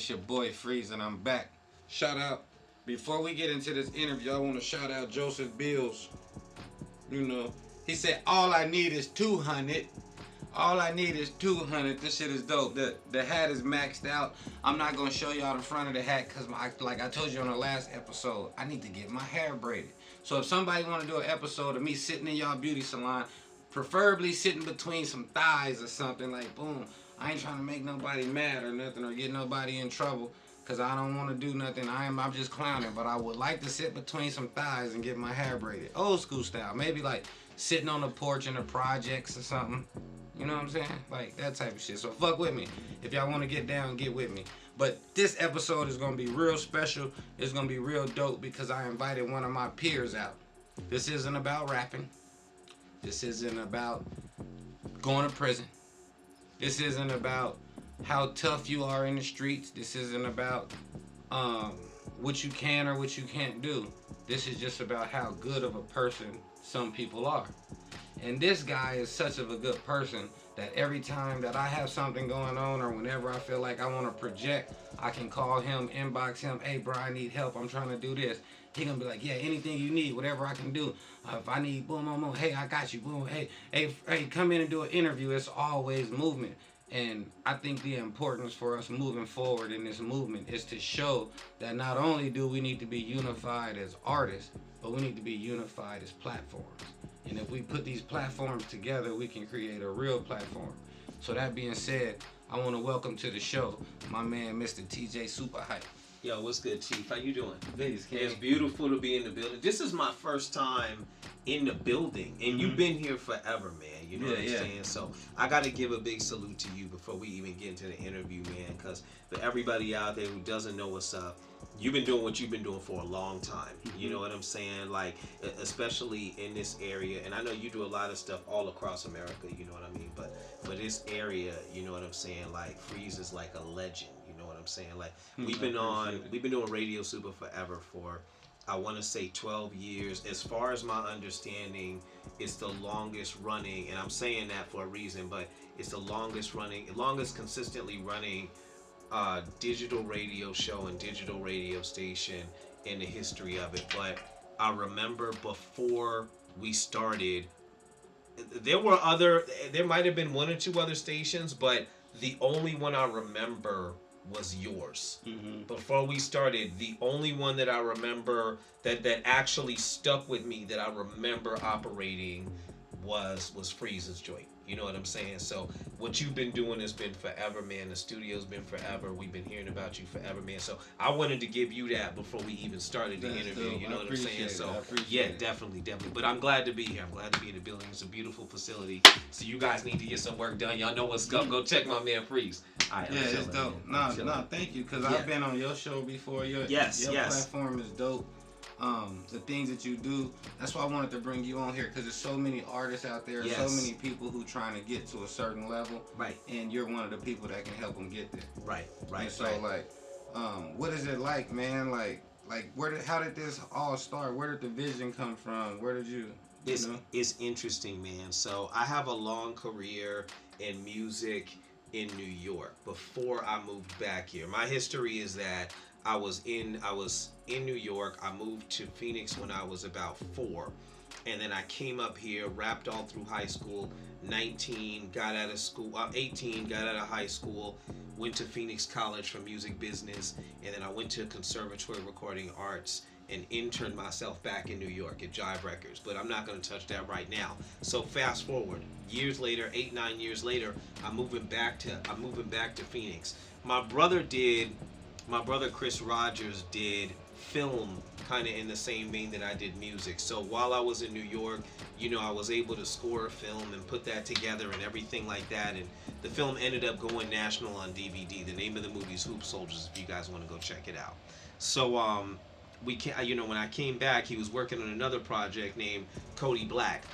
It's your boy FREEZ, and I'm back. Shout out. Before we get into this interview, I want to shout out Joseph Bills. You know, he said, all I need is 200. All I need is 200. This shit is dope. The hat is maxed out. I'm not going to show y'all the front of the hat because, like I told you on the last episode, I need to get my hair braided. So if somebody want to do an episode of me sitting in y'all beauty salon, preferably sitting between some thighs or something, like, boom. I ain't trying to make nobody mad or nothing or get nobody in trouble because I don't want to do nothing. I'm just clowning, but I would like to sit between some thighs and get my hair braided. Old school style. Maybe like sitting on the porch in the projects or something. You know what I'm saying? Like that type of shit. So fuck with me. If y'all want to get down, get with me. But this episode is going to be real special. It's going to be real dope because I invited one of my peers out. This isn't about rapping. This isn't about going to prison. This isn't about how tough you are in the streets. This isn't about what you can or what you can't do. This is just about how good of a person some people are. And this guy is such of a good person that every time that I have something going on or whenever I feel like I want to project, I can call him, inbox him, hey bro, I need help, I'm trying to do this. He gonna be like, yeah, anything you need, whatever I can do. If I need boom, boom, boom, hey, I got you, boom, hey, come in and do an interview. It's always movement. And I think the importance for us moving forward in this movement is to show that not only do we need to be unified as artists, but we need to be unified as platforms. And if we put these platforms together, we can create a real platform. So that being said, I want to welcome to the show my man, Mr. TJSUPA Hype. Yo, what's good, Chief? How you doing? Peace, It's beautiful to be in the building. This is my first time in the building, and you've been here forever, man. You know what I'm saying? So I got to give a big salute to you before we even get into the interview, man, because for everybody out there who doesn't know what's up, you've been doing what you've been doing for a long time. You know what I'm saying? Like, especially in this area, and I know you do a lot of stuff all across America, you know what I mean? But for this area, you know what I'm saying? Like, FREEZ is like a legend. You know what I'm saying? Like, we've been doing Radio Super forever for, I want to say 12 years. As far as my understanding, it's the longest running, and I'm saying that for a reason, but it's the longest consistently running digital radio show and digital radio station in the history of it. But I remember before we started, there might have been one or two other stations, but the only one I remember was yours. Before we started, the only one that I remember that actually stuck with me that I remember operating was FREEZ's joint. You know what I'm saying? So what you've been doing has been forever, man. The studio's been forever. We've been hearing about you forever, man. So I wanted to give you that before we even started the interview. Dope. You know what I'm saying? So yeah, definitely. But I'm glad to be here. I'm glad to be in the building. It's a beautiful facility. So you guys need to get some work done. Y'all know what's up. Go check my man FREEZ. All right, it's dope. No, thank you, because I've been on your show before. Your platform is dope. The things that you do, that's why I wanted to bring you on here, because there's so many artists out there, so many people who trying to get to a certain level, and you're one of the people that can help them get there. Right. And so like, what is it like, man? Like how did this all start? Where did the vision come from? Where did you? It's interesting, man. So I have a long career in music in New York before I moved back here. My history is that I was in New York. I moved to Phoenix when I was about 4. And then I came up here, rapped all through high school, 19, got out of school, 18, got out of high school, went to Phoenix College for music business, and then I went to Conservatory Recording Arts and interned myself back in New York at Jive Records. But I'm not going to touch that right now. So fast forward, years later, 8-9 years later, I'm moving back to Phoenix. My brother Chris Rogers did film kind of in the same vein that I did music. So while I was in New York, you know, I was able to score a film and put that together and everything like that. And the film ended up going national on DVD. The name of the movie is Hoop Soldiers, if you guys want to go check it out. So when I came back, he was working on another project named Cody Black.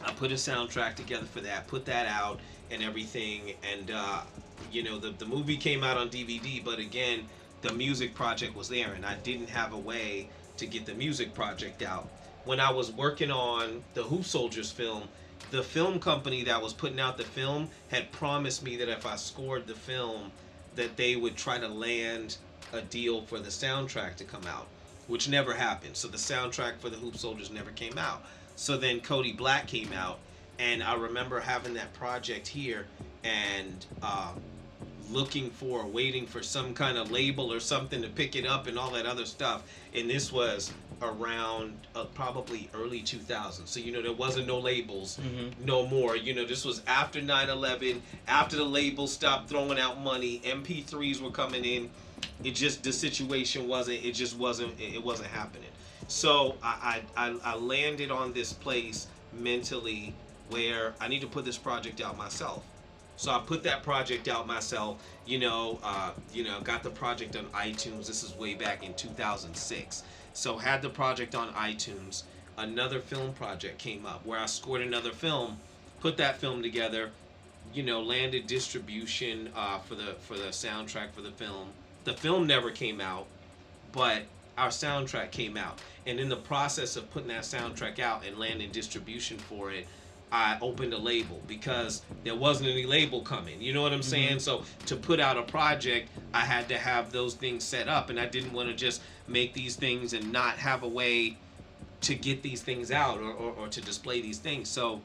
I put a soundtrack together for that, put that out and everything. And, the movie came out on DVD, but again, the music project was there, and I didn't have a way to get the music project out. When I was working on the Hoop Soldiers film, the film company that was putting out the film had promised me that if I scored the film, that they would try to land a deal for the soundtrack to come out, which never happened. So the soundtrack for the Hoop Soldiers never came out. So then Cody Black came out, and I remember having that project here and waiting for some kind of label or something to pick it up and all that other stuff. And this was around probably early 2000s. So, there wasn't no labels no more. This was after 9/11, after the labels stopped throwing out money, MP3s were coming in. The situation wasn't happening. So I landed on this place mentally where I need to put this project out myself. So I put that project out myself, got the project on iTunes. This is way back in 2006. So had the project on iTunes. Another film project came up where I scored another film, put that film together, landed distribution for the soundtrack for the film. The film never came out, but our soundtrack came out. And in the process of putting that soundtrack out and landing distribution for it, I opened a label because there wasn't any label coming. You know what I'm saying? So to put out a project, I had to have those things set up, and I didn't want to just make these things and not have a way to get these things out or to display these things. So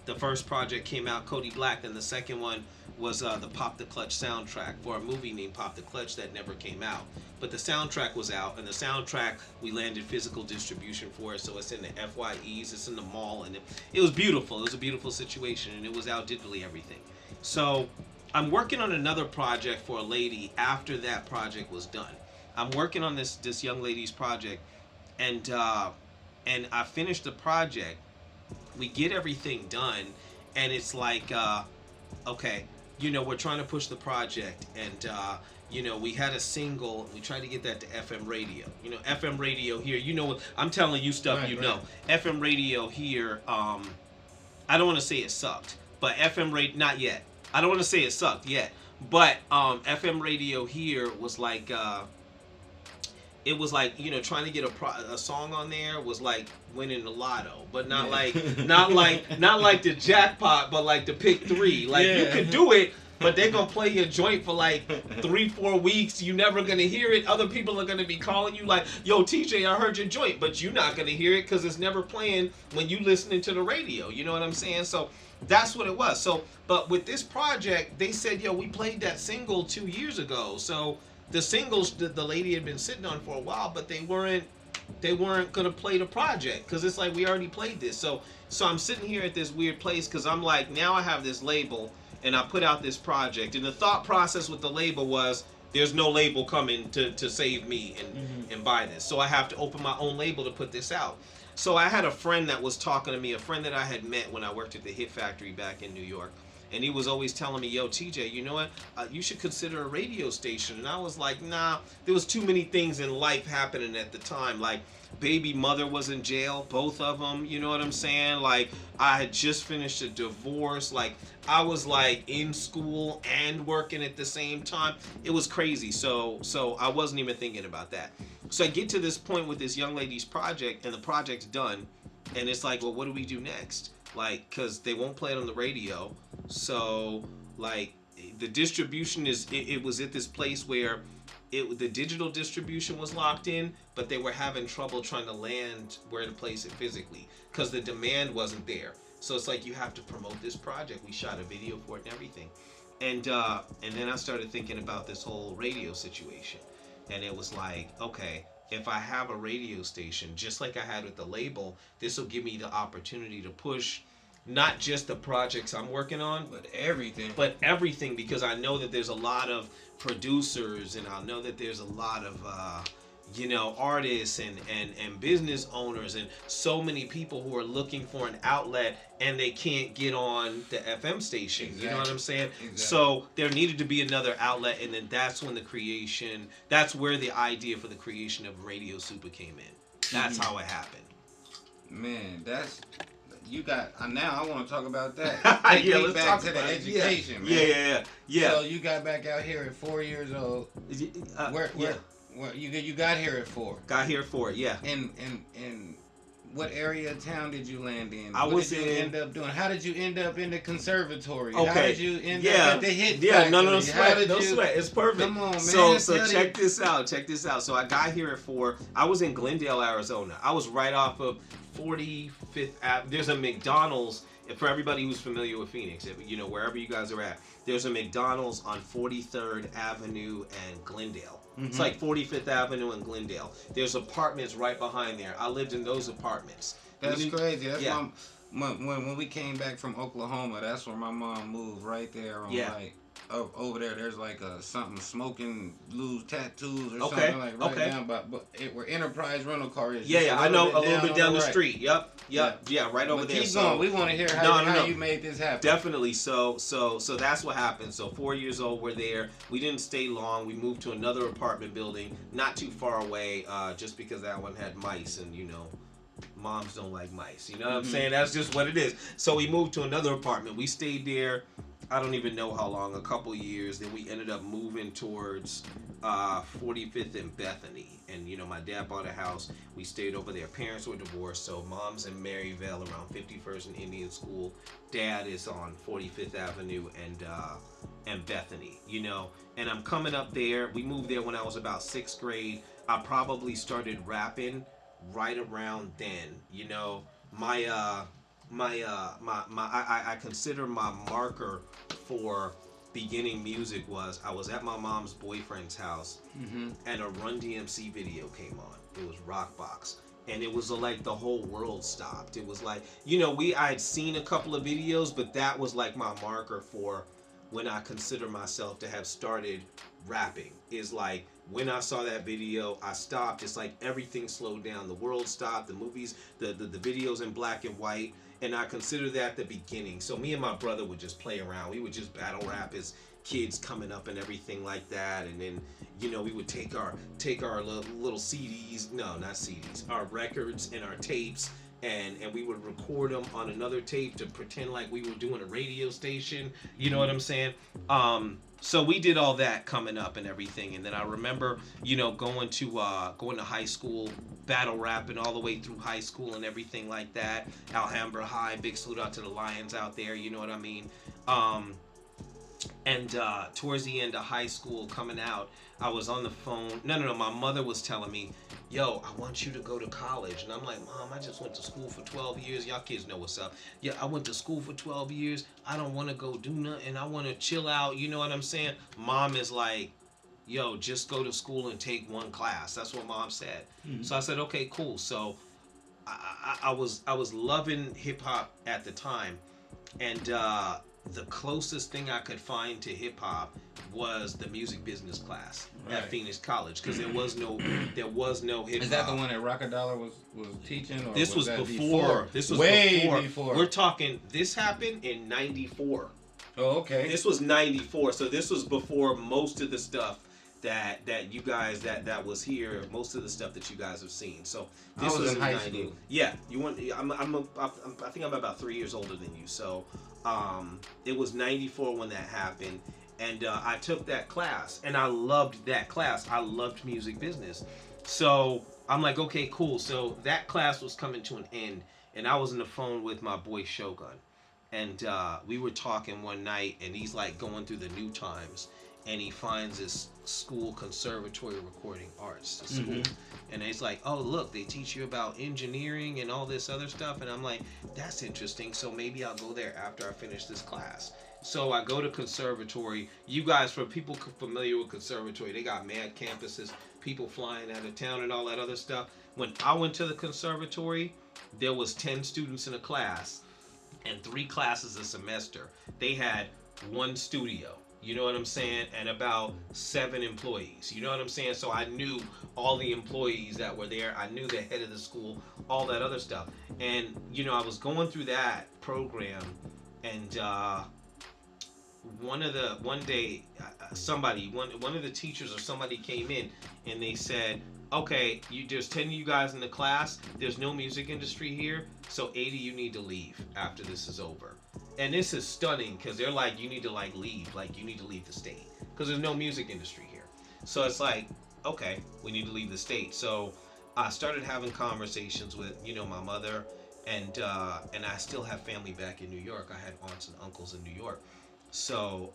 the first project came out, Cody Black, and the second one was the Pop the Clutch soundtrack for a movie named Pop the Clutch that never came out. But the soundtrack was out, and the soundtrack, we landed physical distribution for it, so it's in the FYEs, it's in the mall, and it was beautiful. It was a beautiful situation, and it was out digitally, everything. So I'm working on another project for a lady after that project was done. I'm working on this young lady's project, and I finished the project. We get everything done, and it's like, okay, we're trying to push the project, and we had a single. We tried to get that to FM radio. FM radio here. I'm telling you stuff. Right. FM radio here. I don't want to say it sucked, but FM radio not yet. I don't want to say it sucked yet, but FM radio here was like. It was like, trying to get a song on there was like winning the lotto, but not like the jackpot, but like the pick 3. Like you could do it, but they're gonna play your joint for like 3-4 weeks. You're never gonna hear it. Other people are gonna be calling you like, "Yo, TJ, I heard your joint," but you're not gonna hear it because it's never playing when you listening to the radio. You know what I'm saying? So that's what it was. So, but with this project, they said, "Yo, we played that single 2 years ago." So. The singles the lady had been sitting on for a while, but they weren't gonna play the project because it's like we already played this. So I'm sitting here at this weird place because I'm like, now I have this label and I put out this project, and the thought process with the label was there's no label coming to save me and buy this, so I have to open my own label to put this out. So I had a friend that was talking to me, a friend that I had met when I worked at the Hit Factory back in New York. And he was always telling me, "Yo, TJ, you know what? You should consider a radio station." And I was like, nah, there was too many things in life happening at the time. Like, baby mother was in jail, both of them, you know what I'm saying? Like, I had just finished a divorce. Like, I was like in school and working at the same time. It was crazy. So I wasn't even thinking about that. So I get to this point with this young lady's project, and the project's done. And it's like, well, what do we do next? Like, because they won't play it on the radio. So, like, the distribution it was at this place where the digital distribution was locked in, but they were having trouble trying to land where to place it physically because the demand wasn't there. So it's like, you have to promote this project. We shot a video for it and everything. And then I started thinking about this whole radio situation. And it was like, okay, if I have a radio station, just like I had with the label, this will give me the opportunity to push not just the projects I'm working on, but everything. Because I know that there's a lot of producers, and I know that there's a lot of artists and business owners, and so many people who are looking for an outlet and they can't get on the FM station. Exactly. You know what I'm saying? Exactly. So there needed to be another outlet, and then that's where the idea for the creation of Radio Super came in. That's how it happened. Man, you got now. I want to talk about that. Let's back talk to about the education, man. Yeah. So you got back out here at 4 years old. Where you got here at 4? Got here at 4, yeah. And what area of town did you land in? I what was did you in. end up doing? How did you end up in the conservatory? Okay. How did you end Yeah. up at the hit Yeah. factory? No sweat. No sweat. It's perfect. Come on, man. So Tell check this out. Check this out. So I got here at 4. I was in Glendale, Arizona. I was right off of 45th Ave. There's a McDonald's. For everybody who's familiar with Phoenix, you know, wherever you guys are at, there's a McDonald's on 43rd Avenue and Glendale. It's like 45th Avenue and Glendale. There's apartments right behind there. I lived in those apartments. That's crazy. That's when we came back from Oklahoma. That's where my mom moved, right there on like over there. There's like a something smoking lose tattoos or something like right down. But where Enterprise Rental Car is. Yeah, I know, a little bit down the street. Yep, right over there. Keep going. We want to hear how you made this happen. Definitely. So that's what happened. So 4 years old, we're there. We didn't stay long. We moved to another apartment building, not too far away, just because that one had mice, and you know, moms don't like mice. You know what I'm saying? That's just what it is. So we moved to another apartment. We stayed there. I don't even know how long, a couple years. Then we ended up moving towards 45th and Bethany. And, you know, my dad bought a house. We stayed over there. Parents were divorced, so mom's in Maryvale around 51st and Indian School. Dad is on 45th Avenue and Bethany, you know. And I'm coming up there. We moved there when I was about 6th grade. I probably started rapping right around then, you know. I consider my marker for beginning music was I was at my mom's boyfriend's house and a Run DMC video came on. It was Rockbox. And it was like the whole world stopped. It was like, you know, I had seen a couple of videos, but that was like my marker for when I consider myself to have started rapping. Is like when I saw that video, I stopped. It's like everything slowed down. The world stopped. The movies, the videos in black and white. And I consider that the beginning. So me and my brother would just play around. We would just battle rap as kids coming up and everything like that. And then, you know, we would take our little CDs, no, not CDs, our records and our tapes, and we would record them on another tape to pretend like we were doing a radio station. You know what I'm saying? So we did all that coming up and everything, and then I remember, you know, going to high school, battle rapping all the way through high school and everything like that. Alhambra High, big salute out to the Lions out there, you know what I mean? And towards the end of high school, coming out, I was on the phone. No, my mother was telling me, yo, I want you to go to college. And I'm like, Mom, I just went to school for 12 years. Y'all kids know what's up. Yeah, I went to school for 12 years. I don't want to go do nothing. I want to chill out. You know what I'm saying? Mom is like, yo, just go to school and take one class. That's what Mom said. So I said, okay, cool. So I was loving hip hop at the time. And the closest thing I could find to hip hop was the music business class at Phoenix College, because there was no hip hop. Is that the one that Rockadollar was teaching? Or this was that before. This was way before. We're talking. This happened in '94. Oh, okay. This was '94, so this was before most of the stuff that you guys that was here. Most of the stuff that you guys have seen. So this was in high school. Yeah, you want? I think I'm about 3 years older than you. So it was '94 when that happened. And I took that class, and I loved that class. I loved music business. So I'm like, okay, cool. So that class was coming to an end, and I was on the phone with my boy Shogun. And we were talking one night, and he's like going through the New Times, and he finds this school, Conservatory of Recording Arts, the school. And he's like, oh, look, they teach you about engineering and all this other stuff. And I'm like, that's interesting. So maybe I'll go there after I finish this class. So I go to Conservatory. You guys, for people familiar with Conservatory, they got mad campuses, people flying out of town and all that other stuff. When I went to the Conservatory, there was 10 students in a class and 3 classes a semester. They had 1 studio, you know what I'm saying, and about 7 employees, you know what I'm saying? So I knew all the employees that were there. I knew the head of the school, all that other stuff. And, you know, I was going through that program, and one of the teachers or somebody came in and they said, okay, there's 10 of you guys in the class, there's no music industry here, so 8 of you need to leave after this is over. And this is stunning, because they're like, you need to leave the state, because there's no music industry here. So it's like, okay, we need to leave the state. So I started having conversations with, my mother, and I still have family back in New York. I had aunts and uncles in New York. So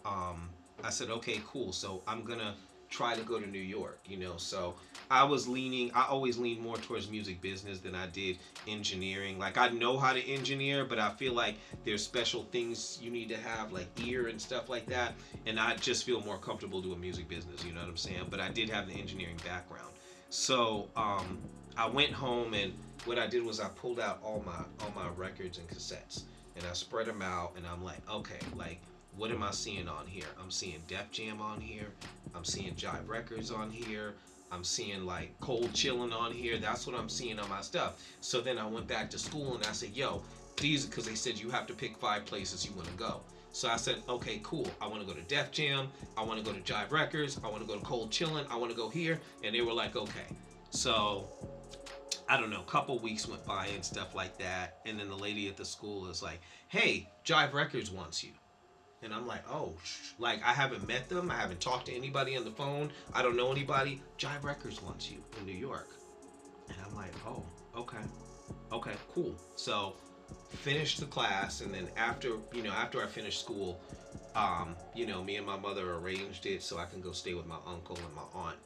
I said, okay, cool. So I'm gonna try to go to New York. So I always leaned more towards music business than I did engineering. Like, I know how to engineer, but I feel like there's special things you need to have, like ear and stuff like that. And I just feel more comfortable doing music business. You know what I'm saying? But I did have the engineering background. So I went home, and what I did was I pulled out all my records and cassettes, and I spread them out, and I'm like, okay, like, what am I seeing on here? I'm seeing Def Jam on here. I'm seeing Jive Records on here. I'm seeing like Cold Chillin' on here. That's what I'm seeing on my stuff. So then I went back to school and I said, yo, these, because they said you have to pick 5 places you want to go. So I said, okay, cool. I want to go to Def Jam. I want to go to Jive Records. I want to go to Cold Chillin'. I want to go here. And they were like, okay. So I don't know, a couple weeks went by and stuff like that. And then the lady at the school is like, hey, Jive Records wants you. And I'm like, oh, like, I haven't met them. I haven't talked to anybody on the phone. I don't know anybody. Jive Records wants you in New York. And I'm like, oh, okay, cool. So finished the class, and then after I finished school, me and my mother arranged it so I can go stay with my uncle and my aunt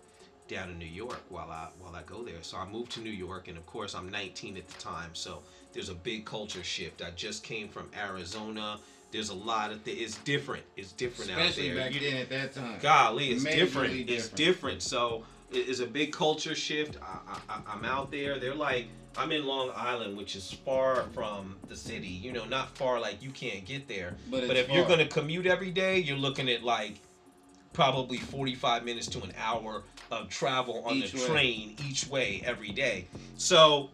down in New York while I go there. So I moved to New York, and of course I'm 19 at the time, so there's a big culture shift. I just came from Arizona. There's a lot of it's different. It's different especially out there. Especially back then at that time. Golly, it's Majorly different. It's different. So it's a big culture shift. I'm out there. They're like, I'm in Long Island, which is far from the city. Not far like you can't get there. But if you're going to commute every day, you're looking at like probably 45 minutes to an hour of travel on the train each way every day. So,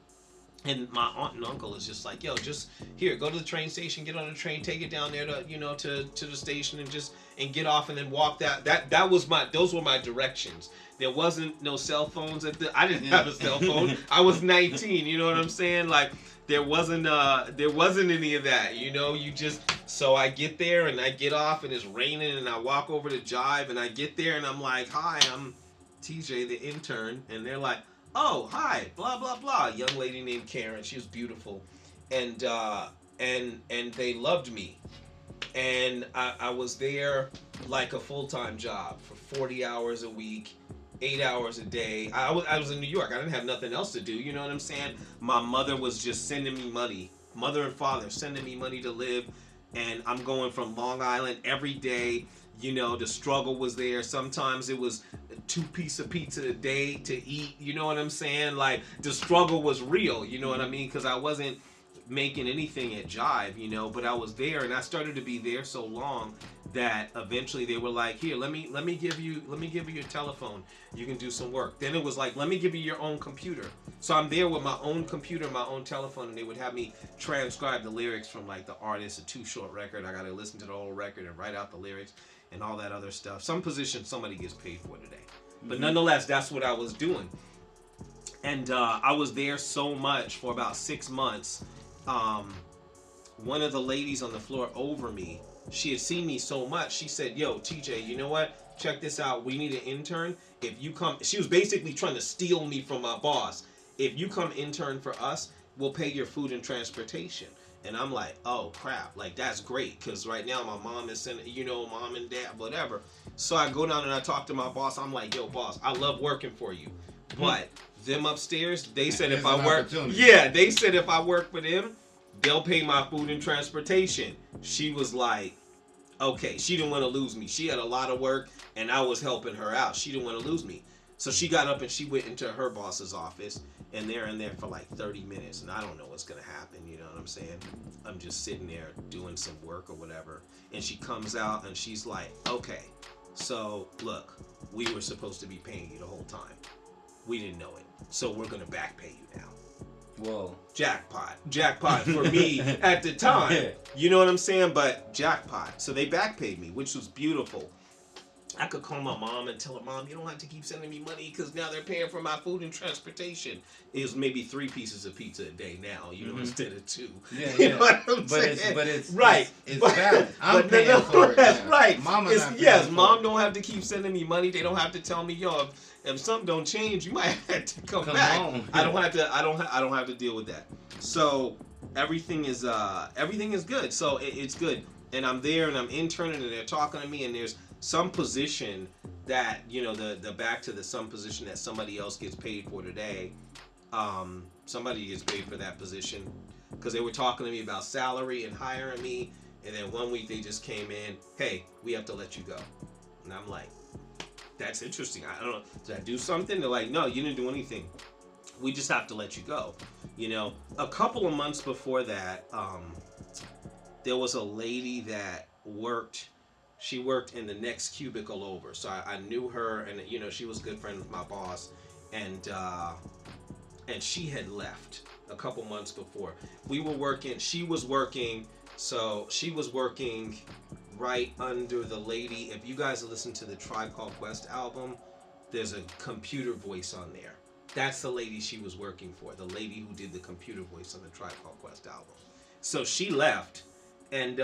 and my aunt and uncle is just like, yo, just here, go to the train station, get on the train, take it down there to the station, and get off, and then walk those were my directions. There wasn't no cell phones I didn't have a cell phone. I was 19, you know what I'm saying? Like, there wasn't any of that, so I get there and I get off and it's raining and I walk over to Jive and I get there and I'm like, hi, I'm TJ, the intern, and they're like, oh, hi, blah, blah, blah. Young lady named Karen. She was beautiful. And they loved me. And I was there like a full-time job for 40 hours a week, 8 hours a day. I was in New York. I didn't have nothing else to do. You know what I'm saying? My mother was just sending me money. Mother and father sending me money to live. And I'm going from Long Island every day. The struggle was there. Sometimes it was 2 pieces of pizza a day to eat. You know what I'm saying? Like, the struggle was real. You know what I mean? Because I wasn't making anything at Jive, but I was there, and I started to be there so long that eventually they were like, here, let me give you your telephone. You can do some work. Then it was like, let me give you your own computer. So I'm there with my own computer, my own telephone, and they would have me transcribe the lyrics from like the artist, a Too Short record. I got to listen to the whole record and write out the lyrics and all that other stuff. Some position somebody gets paid for today. But nonetheless, that's what I was doing. And I was there so much for about 6 months. One of the ladies on the floor over me, she had seen me so much, she said, yo, TJ, you know what? Check this out. We need an intern. If you come, she was basically trying to steal me from my boss. If you come intern for us, we'll pay your food and transportation. And I'm like, oh, crap. Like, that's great. Because right now my mom is sending, mom and dad, whatever. So I go down and I talk to my boss. I'm like, yo, boss, I love working for you. But them upstairs, they said if I work, they said if I work for them, they'll pay my food and transportation. She was like, okay. She didn't want to lose me. She had a lot of work and I was helping her out. She didn't want to lose me. So she got up and she went into her boss's office, and they're in there for like 30 minutes, and I don't know what's going to happen, you know what I'm saying? I'm just sitting there doing some work or whatever, and she comes out and she's like, okay, so look, we were supposed to be paying you the whole time. We didn't know it, so we're going to back pay you now. Whoa. Jackpot for me at the time. You know what I'm saying? But jackpot. So they back paid me, which was beautiful. I could call my mom and tell her, Mom, you don't have to keep sending me money because now they're paying for my food and transportation. It was maybe 3 pieces of pizza a day now, instead of 2. Yeah, you know what I'm saying? It's right. It's valid. I'm paying for it. That's right. Mama's not paying for Mom don't have to keep sending me money. They don't have to tell me, yo, if something don't change, you might have to come Come back. on. I don't have to deal with that. So everything is good. So it's good. And I'm there and I'm interning and they're talking to me and there's some position that, you know, the back to the some position that somebody else gets paid for today. Somebody gets paid for that position because they were talking to me about salary and hiring me. And then one week they just came in, hey, we have to let you go. And I'm like, that's interesting. I don't know. Did I do something? They're like, no, you didn't do anything. We just have to let you go. You know, a couple of months before that, there was a lady that she worked in the next cubicle over. So I knew her and, you know, she was a good friend with my boss. And she had left a couple months before. She was working right under the lady. If you guys listen to the Tribe Called Quest album, there's a computer voice on there. That's the lady she was working for, the lady who did the computer voice on the Tribe Called Quest album. So she left, and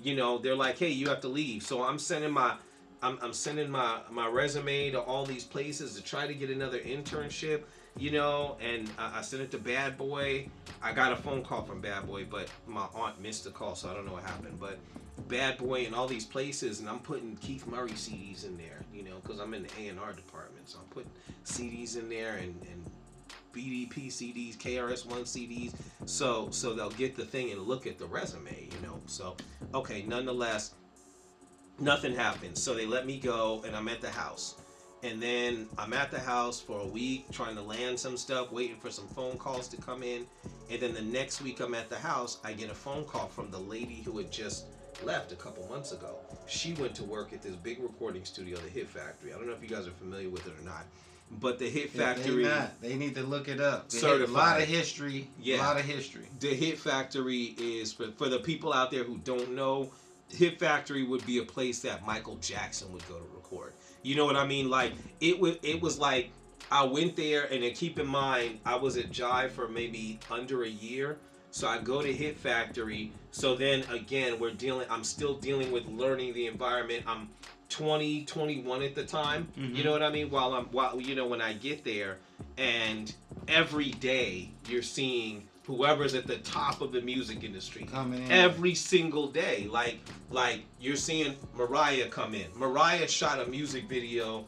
you know, they're like, hey, you have to leave. So I'm sending my resume to all these places to try to get another internship, you know, and I sent it to Bad Boy. I got a phone call from Bad Boy, but my aunt missed the call, so I don't know what happened. But Bad Boy and all these places, and I'm putting Keith Murray CDs in there, you know, because I'm in the A&R department, so I'm putting CDs in there and BDP CDs, KRS-One CDs, so they'll get the thing and look at the resume, you know. So, okay, nonetheless, nothing happened. So they let me go, and I'm at the house. And then I'm at the house for a week trying to land some stuff, waiting for some phone calls to come in. And then the next week I'm at the house, I get a phone call from the lady who had just left a couple months ago. She went to work at this big recording studio, the Hit Factory. I don't know if you guys are familiar with it or not. But the Hit Factory... They need to look it up. Certified. A lot of history. Yeah. A lot of history. The Hit Factory is, for the people out there who don't know, Hit Factory would be a place that Michael Jackson would go to record. You know what I mean? Like, it was like, I went there, and then keep in mind, I was at Jive for maybe under a year. So I go to Hit Factory. So then again, I'm still dealing with learning the environment. I'm 20, 21 at the time. Mm-hmm. You know what I mean? While you know, when I get there, and every day you're seeing whoever's at the top of the music industry coming in every single day. Like you're seeing Mariah come in. Mariah shot a music video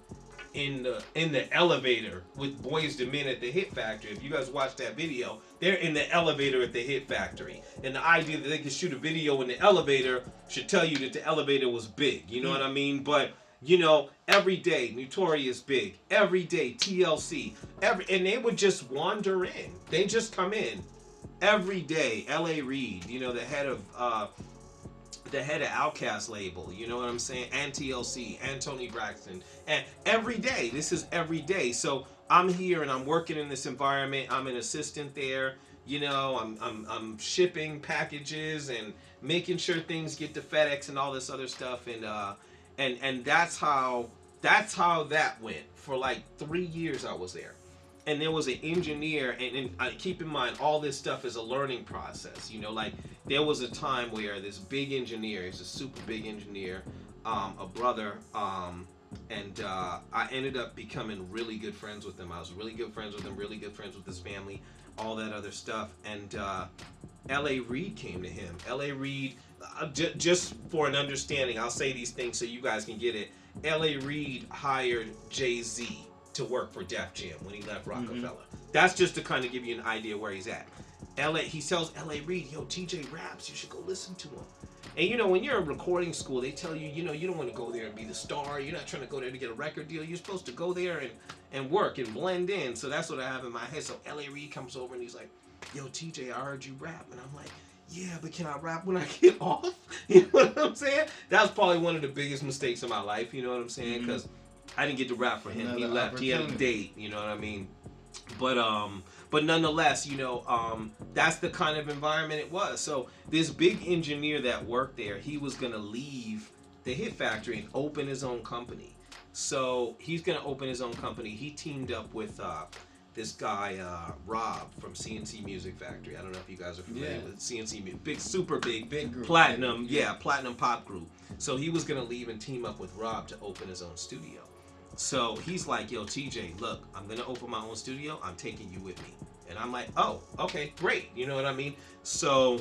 in the elevator with Boyz II Men at the Hit Factory. If you guys watch that video, they're in the elevator at the Hit Factory. And the idea that they could shoot a video in the elevator should tell you that the elevator was big. You know what I mean? But, you know, every day, Notorious Big. Every day, TLC. And they would just wander in. They just come in. Every day, L.A. Reid, you know, the head of Outkast label, you know what I'm saying? And TLC, and Tony Braxton. And every day, this is every day. So I'm here and I'm working in this environment. I'm an assistant there. You know, I'm shipping packages and making sure things get to FedEx and all this other stuff. And that's how that went. For like 3 years I was there. And there was an engineer, and keep in mind, all this stuff is a learning process. You know, like, there was a time where this big engineer, he's a super big engineer, a brother, and I ended up becoming really good friends with him. I was really good friends with him, really good friends with his family, all that other stuff. And L.A. Reid came to him. L.A. Reid, just for an understanding, I'll say these things so you guys can get it. L.A. Reid hired Jay-Z to work for Def Jam when he left Rockefeller. Mm-hmm. That's just to kind of give you an idea where he's at. He tells L.A. Reid, yo, TJ raps, you should go listen to him. And you know, when you're in recording school, they tell you, you know, you don't want to go there and be the star. You're not trying to go there to get a record deal. You're supposed to go there and work and blend in. So that's what I have in my head. So L.A. Reid comes over and he's like, yo, TJ, I heard you rap. And I'm like, yeah, but can I rap when I get off? You know what I'm saying? That's probably one of the biggest mistakes in my life. You know what I'm saying? Because I didn't get to rap for him. He left. He had a date. You know what I mean? But nonetheless, you know, that's the kind of environment it was. So this big engineer that worked there, he was gonna leave the Hit Factory and open his own company. So he's gonna open his own company. He teamed up with this guy Rob from CNC Music Factory. I don't know if you guys are familiar with CNC, big, super big group, platinum, platinum pop group. So he was gonna leave and team up with Rob to open his own studio. So he's like, yo, TJ, look, I'm gonna open my own studio. I'm taking you with me. And I'm like, oh, okay, great. You know what I mean? So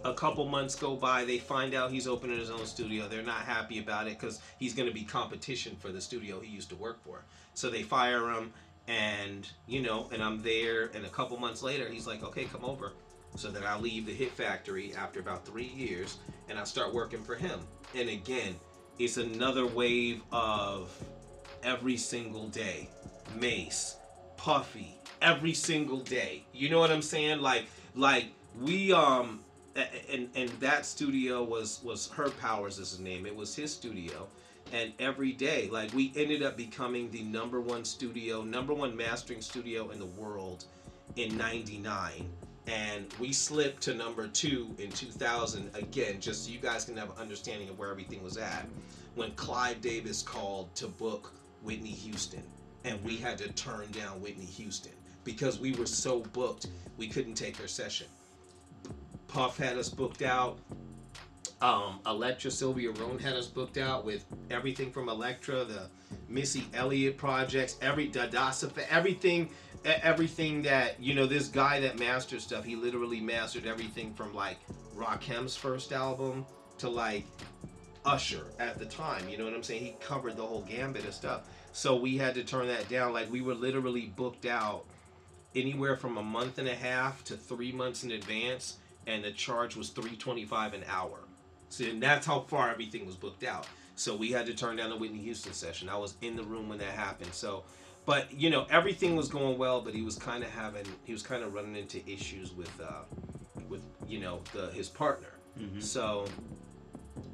a couple months go by, they find out he's opening his own studio. They're not happy about it because he's going to be competition for the studio he used to work for. So they fire him, and and I'm there, and a couple months later he's like, okay, come over. So then I leave the Hit Factory after about 3 years, and I start working for him. And again, it's another wave of every single day, Mace, Puffy, every single day. You know what I'm saying? Like we and that studio was Herb Powers is his name. It was his studio, and every day, like, we ended up becoming the number one mastering studio in the world in '99, and we slipped to number 2 in 2000. Again, just so you guys can have an understanding of where everything was at, when Clive Davis called to book Whitney Houston, and we had to turn down Whitney Houston because we were so booked we couldn't take her session. Puff had us booked out. Electra, Sylvia Rhone had us booked out with everything from Electra, the Missy Elliott projects, TJSUPA, everything that, this guy that mastered stuff, he literally mastered everything from like Rakim's first album to like Usher at the time. You know what I'm saying? He covered the whole gambit of stuff. So we had to turn that down. Like, we were literally booked out anywhere from a month and a half to 3 months in advance, and the charge was $325 an hour. So, and that's how far everything was booked out. So we had to turn down the Whitney Houston session. I was in the room when that happened. So, but everything was going well, but he was kind of running into issues with his partner. Mm-hmm. So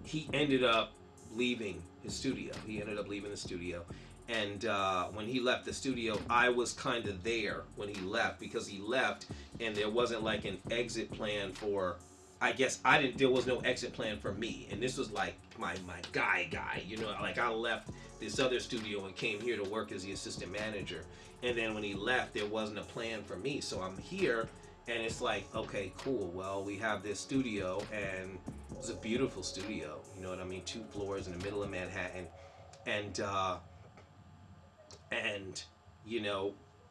he ended up leaving his studio. He ended up leaving the studio. And when he left the studio, I was kind of there when he left, because he left and there wasn't like an exit plan for, I guess there was no exit plan for me. And this was like my guy, like I left this other studio and came here to work as the assistant manager. And then when he left, there wasn't a plan for me. So I'm here, and it's like, okay, cool. Well, we have this studio, and it's a beautiful studio. You know what I mean? 2 floors in the middle of Manhattan. And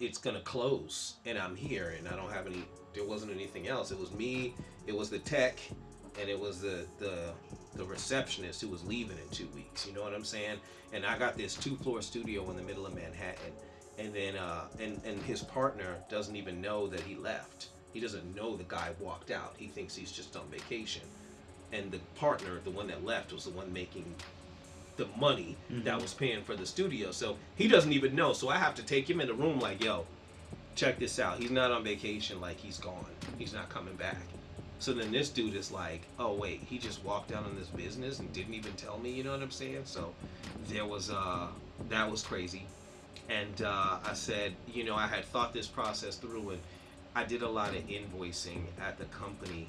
it's gonna close, and I'm here, and I don't have any. There wasn't anything else. It was me. It was the tech, and it was the receptionist who was leaving in 2 weeks. You know what I'm saying? And I got this 2-floor studio in the middle of Manhattan, and then and his partner doesn't even know that he left. He doesn't know the guy walked out. He thinks he's just on vacation, and the partner, the one that left, was the one making the money that was paying for the studio. So he doesn't even know. So I have to take him in the room like, yo, check this out. He's not on vacation. Like, he's gone. He's not coming back. So then this dude is like, oh wait, he just walked out on this business and didn't even tell me. You know what I'm saying? So there was that was crazy. And I said, I had thought this process through, and I did a lot of invoicing at the company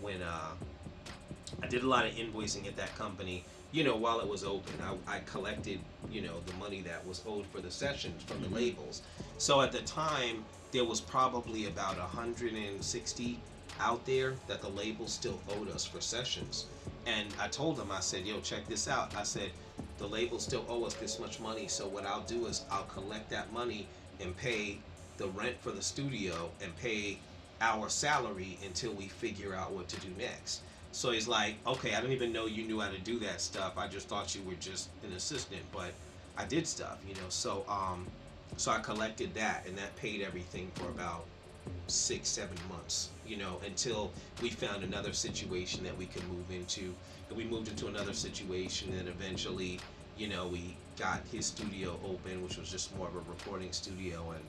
when I did a lot of invoicing at that company. While it was open, I collected, the money that was owed for the sessions from the labels. So at the time, there was probably about 160 out there that the labels still owed us for sessions. And I told them, I said, yo, check this out. I said, the labels still owe us this much money. So what I'll do is I'll collect that money and pay the rent for the studio and pay our salary until we figure out what to do next. So he's like, okay, I didn't even know you knew how to do that stuff. I just thought you were just an assistant, but I did stuff, So so I collected that, and that paid everything for about 6-7 months, until we found another situation that we could move into. And we moved into another situation, and eventually, we got his studio open, which was just more of a recording studio. And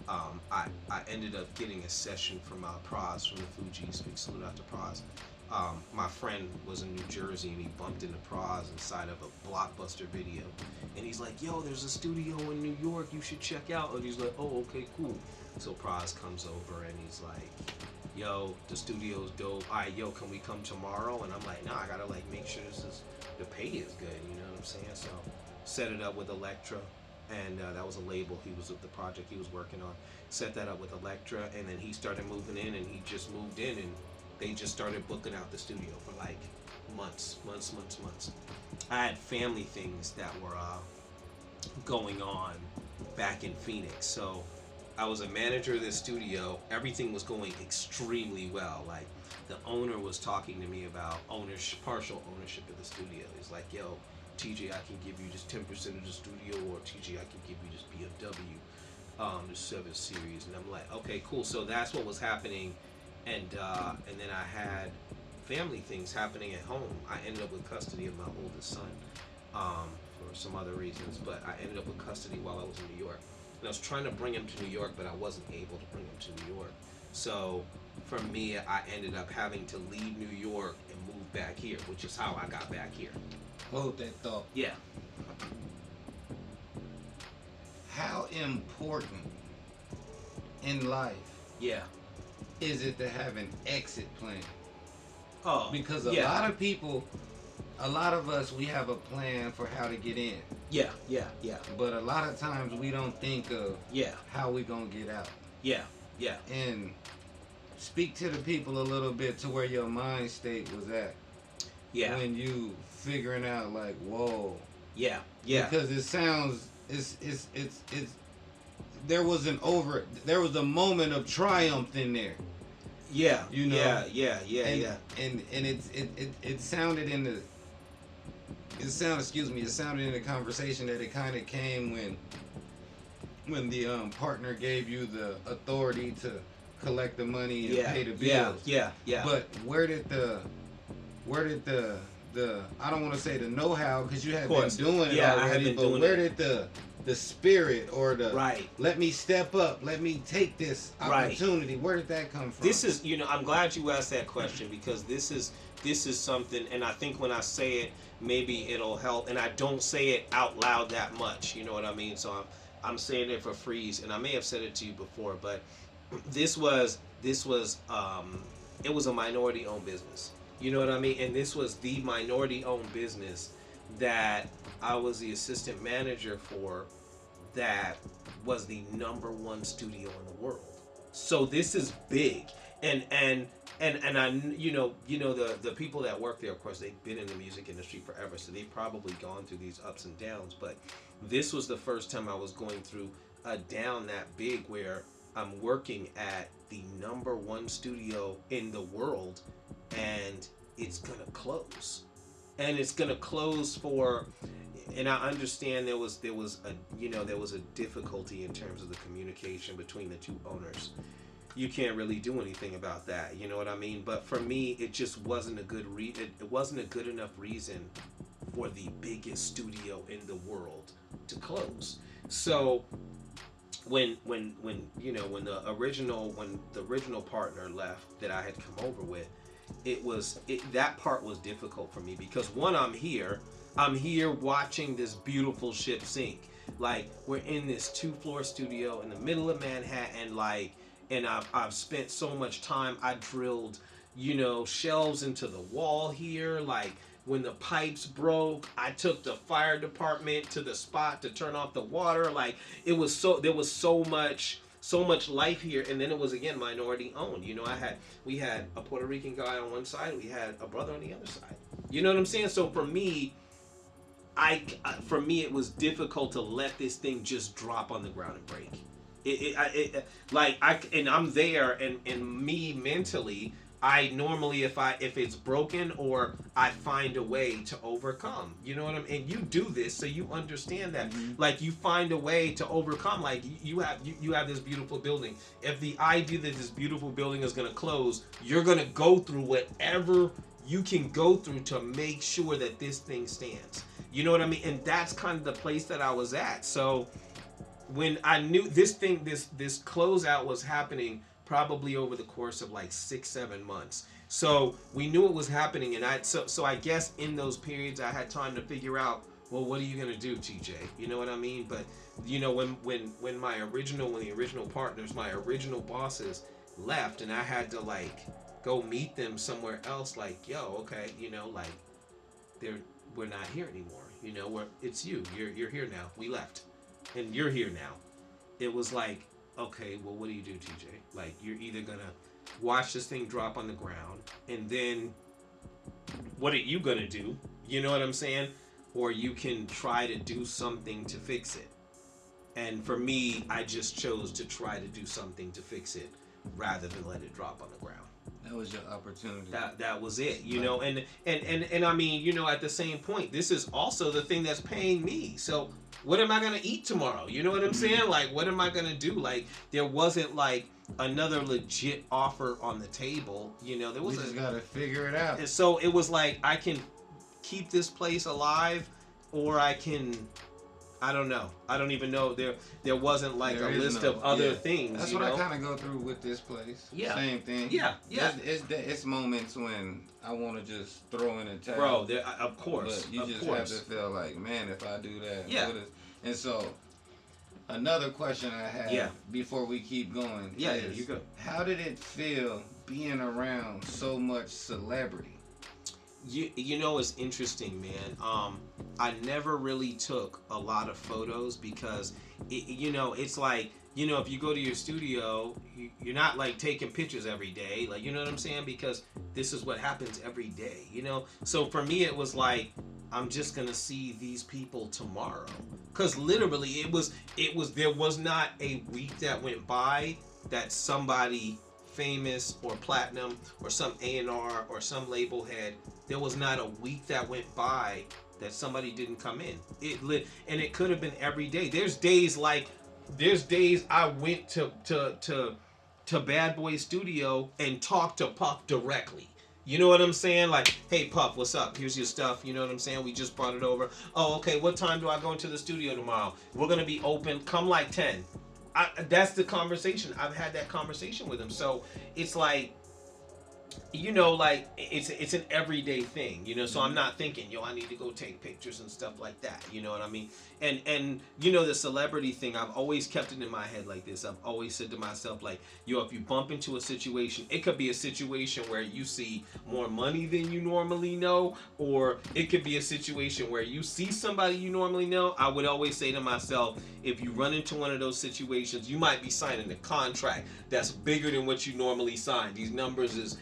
I ended up getting a session from Praz from the Fugees. Big salute out to Praz. My friend was in New Jersey, and he bumped into Praz inside of a Blockbuster video, and he's like, yo, there's a studio in New York you should check out. And he's like, oh, okay, cool. So Praz comes over, and he's like, yo, the studio's dope. All right, yo, can we come tomorrow? And I'm like, nah, I gotta make sure the pay is good, you know what I'm saying? So set it up with Electra, and that was a label. He was with the project he was working on. Set that up with Electra, and then he started moving in, and he just moved in, and they just started booking out the studio for like months. I had family things that were going on back in Phoenix. So I was a manager of this studio. Everything was going extremely well. Like the owner was talking to me about partial ownership of the studio. He's like, "Yo, TJ, I can give you just 10% of the studio, or TJ, I can give you just BMW, the 7 Series." And I'm like, "Okay, cool." So that's what was happening, and then I had family things happening at home. I ended up with custody of my oldest son, for some other reasons, but I ended up with custody while I was in New York. And I was trying to bring him to New York, but I wasn't able to bring him to New York. So for me, I ended up having to leave New York and move back here, which is how I got back here. Hold that thought. Yeah. How important in life Yeah. is it to have an exit plan? Oh. Because a lot of people, a lot of us, we have a plan for how to get in. Yeah. But a lot of times we don't think of how we gonna get out. Yeah. And speak to the people a little bit to where your mind state was at. Yeah. When you figuring out like, whoa. Yeah. Because it sounds it's there was a moment of triumph in there. Yeah. You know. Yeah. And it sounded in the it sounded in the conversation that it kind of came when the partner gave you the authority to collect the money and pay the bills. Yeah. But where did the I don't want to say the know-how, because you had been doing it already, I had been doing where did the spirit or the right, let me step up, let me take this opportunity, where did that come from? This is, I'm glad you asked that question, because this is something, and I think when I say it, maybe it'll help, and I don't say it out loud that much, you know what I mean? So I'm saying it for FREEZ, and I may have said it to you before, but it was a minority-owned business. You know what I mean? And this was the minority-owned business that I was the assistant manager for, that was the #1 studio in the world. So this is big. And I, the people that work there, of course, they've been in the music industry forever, so they've probably gone through these ups and downs. But this was the first time I was going through a down that big, where I'm working at the #1 studio in the world, and it's gonna close. And it's gonna close for, and I understand there was a difficulty in terms of the communication between the two owners. You can't really do anything about that, you know what I mean? But for me, it just wasn't a good it wasn't a good enough reason for the biggest studio in the world to close. So when the original partner left that I had come over with, that part was difficult for me, because one, I'm here watching this beautiful ship sink. Like, we're in this 2-floor studio in the middle of Manhattan, like, and I've spent so much time. I drilled, shelves into the wall here. Like, when the pipes broke, I took the fire department to the spot to turn off the water. Like, there was so much life here. And then it was, again, minority owned. We had a Puerto Rican guy on one side, we had a brother on the other side. You know what I'm saying? So for me, it was difficult to let this thing just drop on the ground and break. And I'm there, and me mentally, I normally, if it's broken, or I find a way to overcome, you know what I mean? And you do this, so you understand that. Mm-hmm. Like, you find a way to overcome. Like, you have this beautiful building. If the idea that this beautiful building is going to close, you're going to go through whatever you can go through to make sure that this thing stands. You know what I mean? And that's kind of the place that I was at. So when I knew this closeout was happening, probably over the course of like 6-7 months. So we knew it was happening, and so I guess in those periods I had time to figure out, well, what are you gonna do, TJ? You know what I mean? But when the original partners, my original bosses left, and I had to like go meet them somewhere else, like, yo, okay, like we're not here anymore. It's you're here now. We left, and you're here now. It was like, okay, well, what do you do, TJ? Like, you're either gonna watch this thing drop on the ground, and then what are you gonna do? You know what I'm saying? or you can try to do something to fix it. And for me, I just chose to try to do something to fix it rather than let it drop on the ground. That was your opportunity. That was it, you know. And I mean, you know, at the same point, this is also the thing that's paying me. So what am I gonna eat tomorrow? You know what I'm saying? Like, what am I gonna do? Like, there wasn't like another legit offer on the table. You know, there was. We just gotta figure it out. And so it was like, I can keep this place alive, or I can. I don't know. I don't even know. There wasn't like a list of other things. That's you what know? I kind of go through with this place. Yeah. Same thing. Yeah. It's moments when I want to just throw in a towel. Bro, of course. But you just have to feel like, man, if I do that. Yeah. And so, another question I have before we keep going is, you go. How did it feel being around so much celebrity? You know, it's interesting, man. I never really took a lot of photos because, you know, it's like, you know, if you go to your studio, you're not like taking pictures every day. Like, you know what I'm saying? Because this is what happens every day, you know? So for me, it was like, I'm just going to see these people tomorrow. Because literally, there was not a week that went by that somebody famous or platinum or some A&R or some label head, there was not a week that went by that somebody didn't come in. And it could have been every day. There's days I went to Bad Boy Studio and talked to Puff directly. You know what I'm saying? Like, hey Puff, what's up? Here's your stuff. You know what I'm saying? We just brought it over. Oh, okay. What time do I go into the studio tomorrow? We're gonna be open. Come like 10. That's the conversation. I've had that conversation with him. So it's like, you know, like it's an everyday thing, you know. So I'm not thinking, yo, I need to go take pictures and stuff like that. You know what I mean? And you know, the celebrity thing, I've always kept it in my head like this. I've always said to myself, like, yo, if you bump into a situation, it could be a situation where you see more money than you normally know, or it could be a situation where you see somebody you normally know. I would always say to myself, if you run into one of those situations, you might be signing a contract that's bigger than what you normally sign. These numbers is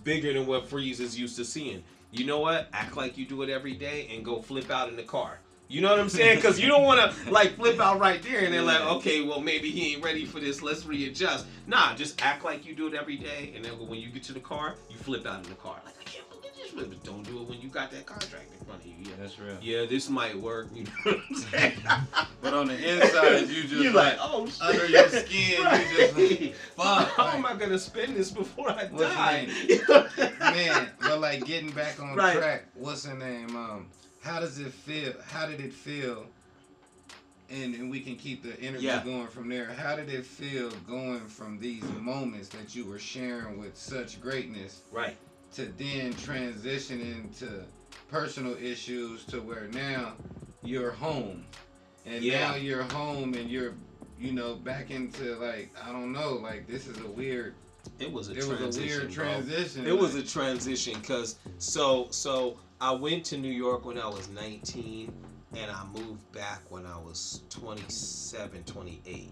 bigger than what FREEZ is used to seeing. You know what? Act like you do it every day and go flip out in the car. You know what I'm saying? Because you don't want to like flip out right there and then like, okay, well maybe he ain't ready for this. Let's readjust. Nah, just act like you do it every day, and then when you get to the car, you flip out in the car. Like, I can't believe this, but don't do it when you got that contract in front of you. Yeah, that's real. Yeah, this might work. You know what I'm saying? But on the inside, you just you're like, oh shit. Under your skin, you just like, fuck. How am I gonna spend this before I what's die? Man, but like getting back on track. What's her name? How does it feel? How did it feel? And we can keep the interview going from there. How did it feel going from these moments that you were sharing with such greatness, to then transition into personal issues to where now you're home, and now you're home and you're, you know, back into like, I don't know, like this is a weird. It was a weird transition. It was a transition because so I went to New York when I was 19, and I moved back when I was 27, 28.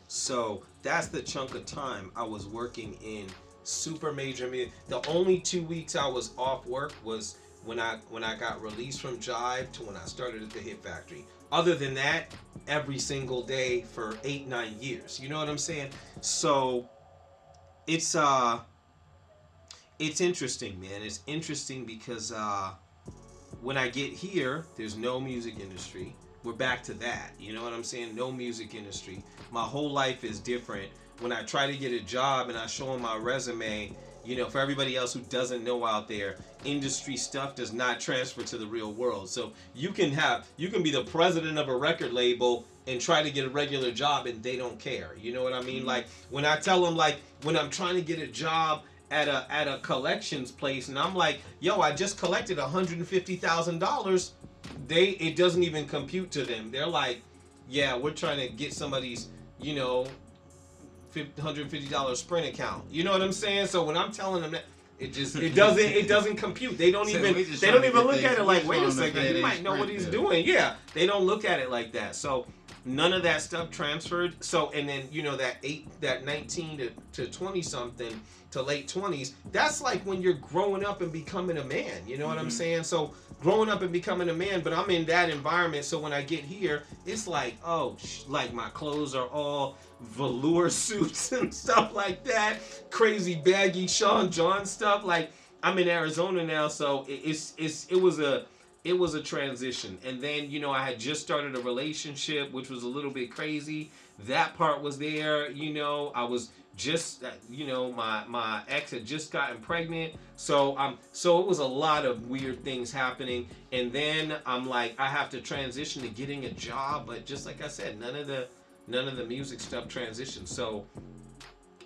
So that's the chunk of time I was working in super major media. The only 2 weeks I was off work was when I got released from Jive to when I started at the Hit Factory. Other than that, every single day for 8-9 years. You know what I'm saying? So it's interesting, man. It's interesting because when I get here, there's no music industry. We're back to that. You know what I'm saying? No music industry. My whole life is different. When I try to get a job and I show them my resume, you know, for everybody else who doesn't know out there, industry stuff does not transfer to the real world. So you can be the president of a record label and try to get a regular job and they don't care. You know what I mean? Like when I tell them, like when I'm trying to get a job at a collections place and I'm like, yo, I just collected $150,000, it doesn't even compute to them. They're like, yeah, we're trying to get somebody's, you know, $150 Sprint account. You know what I'm saying? So when I'm telling them that, it doesn't compute. They don't even look at it like, wait a second, he might know what he's doing. Yeah, they don't look at it like that. So none of that stuff transferred. So and then you know that 19 to 20 something to late 20s, that's like when you're growing up and becoming a man. You know what I'm saying? So growing up and becoming a man, but I'm in that environment. So when I get here, it's like, like my clothes are all velour suits and stuff like that, crazy baggy Sean John stuff. Like I'm in Arizona now, so it was a transition. And then I had just started a relationship, which was a little bit crazy. That part was there. I was just my ex had just gotten pregnant, so it was a lot of weird things happening. And then I'm like, I have to transition to getting a job, but just like I said, none of the music stuff transitioned. So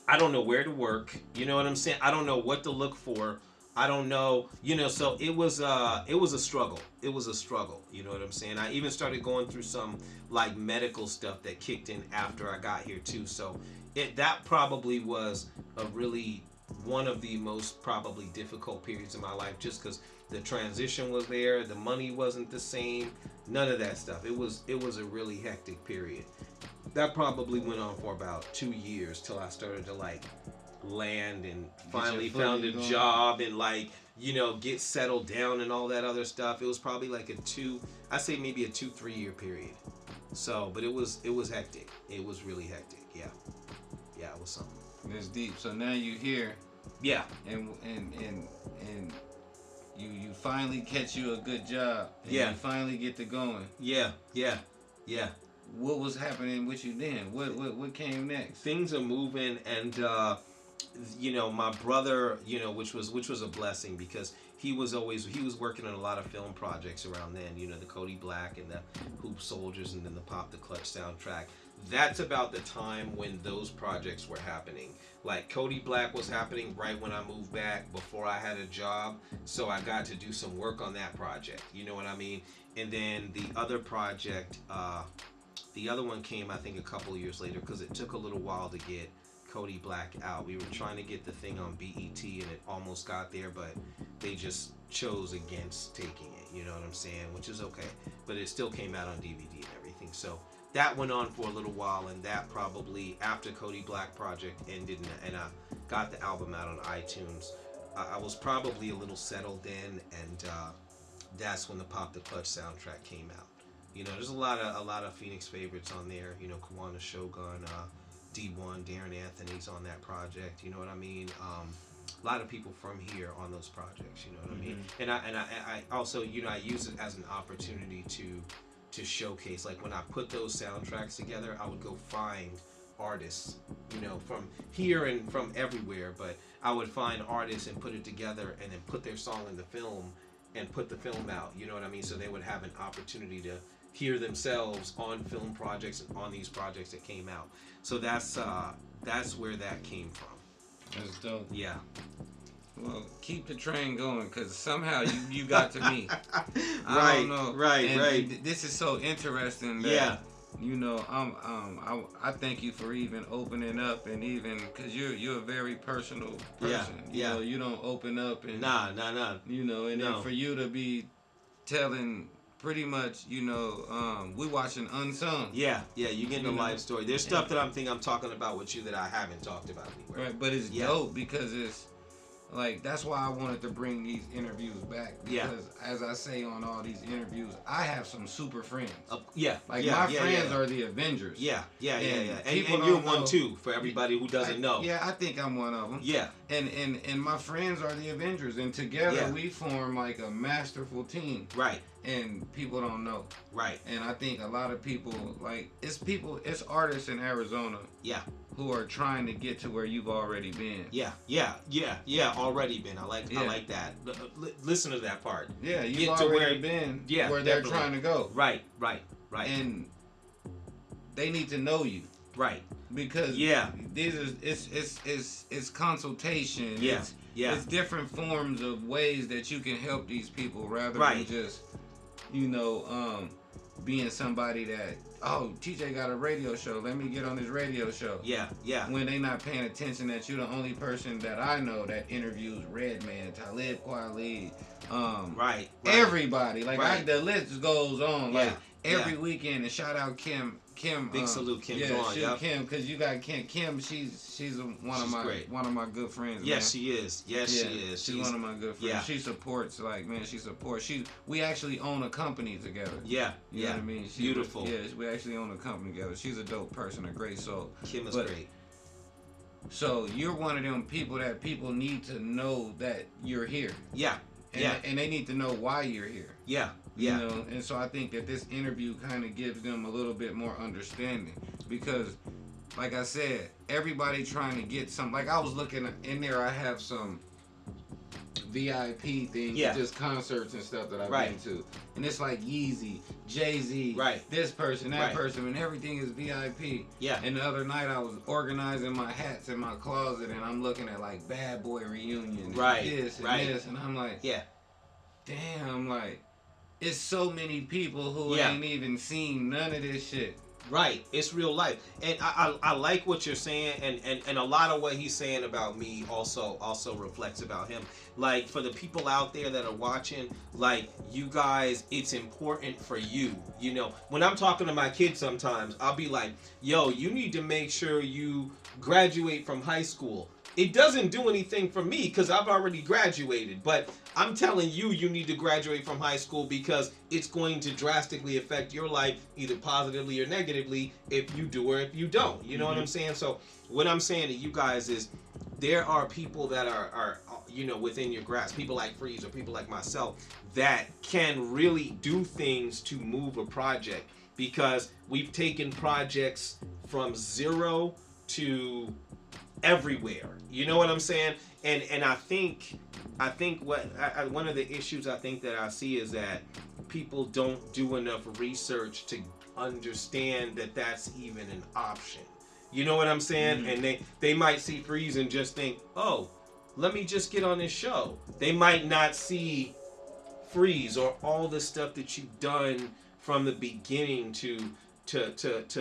I don't know where to work. You know what I'm saying? I don't know what to look for. I don't know, so it was a struggle. It was a struggle, you know what I'm saying? I even started going through some like medical stuff that kicked in after I got here too. So that probably was a really one of the most probably difficult periods of my life, just because the transition was there, the money wasn't the same, none of that stuff. It was a really hectic period. That probably went on for about 2 years till I started to like land and finally found a job and like get settled down and all that other stuff. It was probably like maybe a 2-3 year period. So but it was hectic. It was really hectic. Yeah, it was something. It's deep. So now you're here. Yeah. And you finally catch you a good job. And yeah. You finally get to going. Yeah. What was happening with you then? What came next? Things are moving, and my brother, which was a blessing, because he was working on a lot of film projects around then, the Cody Black and the Hoop Soldiers and then the Pop the Clutch soundtrack. That's about the time when those projects were happening. Like Cody Black was happening right when I moved back before I had a job, so I got to do some work on that project, you know what I mean? And then the other project, the other one came I think a couple of years later, because it took a little while to get Cody Black out. We were trying to get the thing on BET and it almost got there, but they just chose against taking it, you know what I'm saying? Which is okay, but it still came out on DVD and everything. So that went on for a little while, and that probably after Cody Black project ended and I got the album out on iTunes, I was probably a little settled in, and that's when the Pop the Clutch soundtrack came out. There's a lot of Phoenix favorites on there. Kawana Shogun, D1, Darren Anthony's on that project. You know what I mean? A lot of people from here on those projects. You know what I mean? And I also I use it as an opportunity to showcase. Like when I put those soundtracks together, I would go find artists, from here and from everywhere. But I would find artists and put it together, and then put their song in the film and put the film out. You know what I mean? So they would have an opportunity to hear themselves on film projects and on these projects that came out. So that's where that came from. That's dope. Yeah. Well, keep the train going, because somehow you got to me. I don't know. Right. This is so interesting that, I thank you for even opening up, and even because you're a very personal person. Yeah. You don't open up and Nah. Then for you to be telling pretty much, we watching Unsung. Yeah, you getting a life story. There's stuff that I'm talking about with you that I haven't talked about anywhere. Right, but it's dope, because it's like, that's why I wanted to bring these interviews back, because as I say on all these interviews, I have some super friends. My friends are the Avengers. Yeah. And know. you're one too, for everybody who doesn't know. Yeah, I think I'm one of them. Yeah. And my friends are the Avengers, and together we form like a masterful team. Right. And people don't know. Right. And I think a lot of people, it's artists in Arizona. Yeah. Who are trying to get to where you've already been. Yeah, already been. I like that. Listen to that part. Yeah, you've get already been where they're trying to go. Right. And they need to know you. Right. Because it's consultation. It's different forms of ways that you can help these people, rather than just being somebody that, TJ got a radio show, let me get on his radio show. Yeah. When they not paying attention that you're the only person that I know that interviews Redman, Talib Kweli, everybody. The list goes on. Every weekend, and shout out Kim Kim. Big salute, Kim. Yeah, Kim, because you got Kim. Kim, she's Great. one of my good friends. Yes, man. she is. Yes, yeah, she is. She's one of my good friends. Yeah. She supports, like, man, she supports. We actually own a company together. Yeah, you know what I mean. Beautiful. Yeah, we actually own a company together. She's a dope person, a great soul. Kim is great. So you're one of them people that people need to know that you're here. Yeah. And they need to know why you're here. Yeah. You know, and so I think that this interview kind of gives them a little bit more understanding because, like I said, everybody trying to get some. Like I was looking in there, I have some VIP things, just concerts and stuff that I've been to, and it's like Yeezy, Jay-Z, this person, that person, and everything is VIP. Yeah. And the other night I was organizing my hats in my closet, and I'm looking at like Bad Boy Reunion, and this and this, and I'm like, damn, like. It's so many people who ain't even seen none of this shit. Right, it's real life, and I like what you're saying, and a lot of what he's saying about me also reflects about him. Like for the people out there that are watching, like you guys, it's important for you. You know, when I'm talking to my kids, sometimes I'll be like, "Yo, you need to make sure you graduate from high school." It doesn't do anything for me because I've already graduated, but I'm telling you, you need to graduate from high school because it's going to drastically affect your life, either positively or negatively, if you do or if you don't. You know what I'm saying? So what I'm saying to you guys is there are people that are you know, within your grasp, people like FREEZ or people like myself that can really do things to move a project because we've taken projects from zero to everywhere. You know what I'm saying? And I think what one of the issues I think that I see is that people don't do enough research to understand that that's even an option. You know what I'm saying? And they might see FREEZ and just think, oh, let me just get on this show. They might not see FREEZ or all the stuff that you've done from the beginning to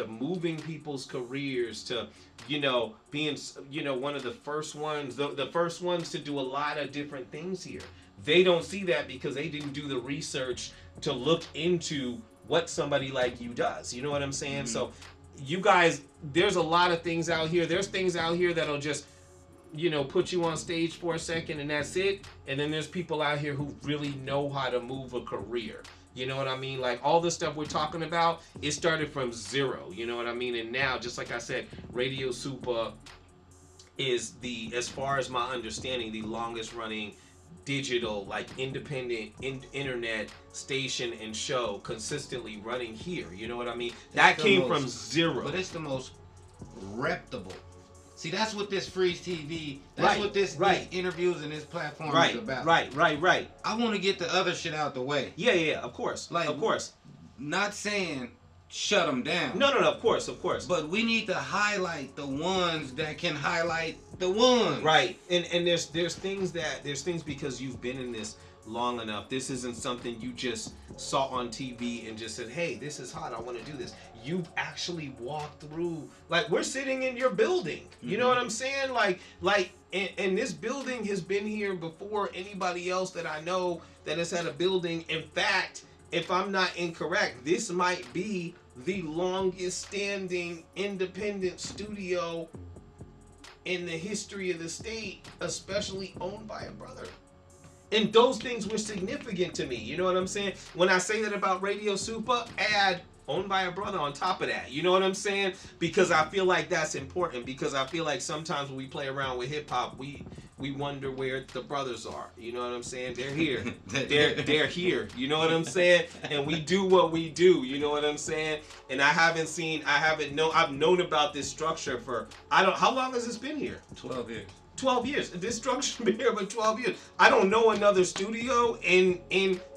moving people's careers, to, you know, being, you know, one of the first ones, the first ones to do a lot of different things here. They don't see that because they didn't do the research to look into what somebody like you does. You know what I'm saying? So you guys, there's a lot of things out here. There's things out here that'll just, you know, put you on stage for a second and that's it. And then there's people out here who really know how to move a career. You know what I mean? Like all the stuff we're talking about, it started from zero. You know what I mean? And now, just like I said, Radio Supa is as far as my understanding, the longest running digital, like independent internet station and show consistently running here. You know what I mean? That came from zero. But it's the most reputable. See, that's what this FREEZTV, that's what these interviews and this platform is about. Right. I want to get the other shit out the way. Yeah, of course. Like, of course. Not saying shut them down. No, of course. But we need to highlight the ones that can highlight the ones. Right. And there's things because you've been in this long enough. This isn't something you just saw on TV and just said, hey, this is hot, I want to do this. You've actually walked through, like, we're sitting in your building. You know what I'm saying? And this building has been here before anybody else that I know that has had a building. In fact, if I'm not incorrect, this might be the longest standing independent studio in the history of the state, especially owned by a brother. And those things were significant to me. You know what I'm saying? When I say that about Radio Supa, add owned by a brother on top of that. You know what I'm saying? Because I feel like that's important. Because I feel like sometimes when we play around with hip hop, we wonder where the brothers are. You know what I'm saying? They're here. They're here. You know what I'm saying? And we do what we do. You know what I'm saying? And I've known about this structure for, how long has this been here? 12 years. 12 years. This structure's been here for 12 years. I don't know another studio in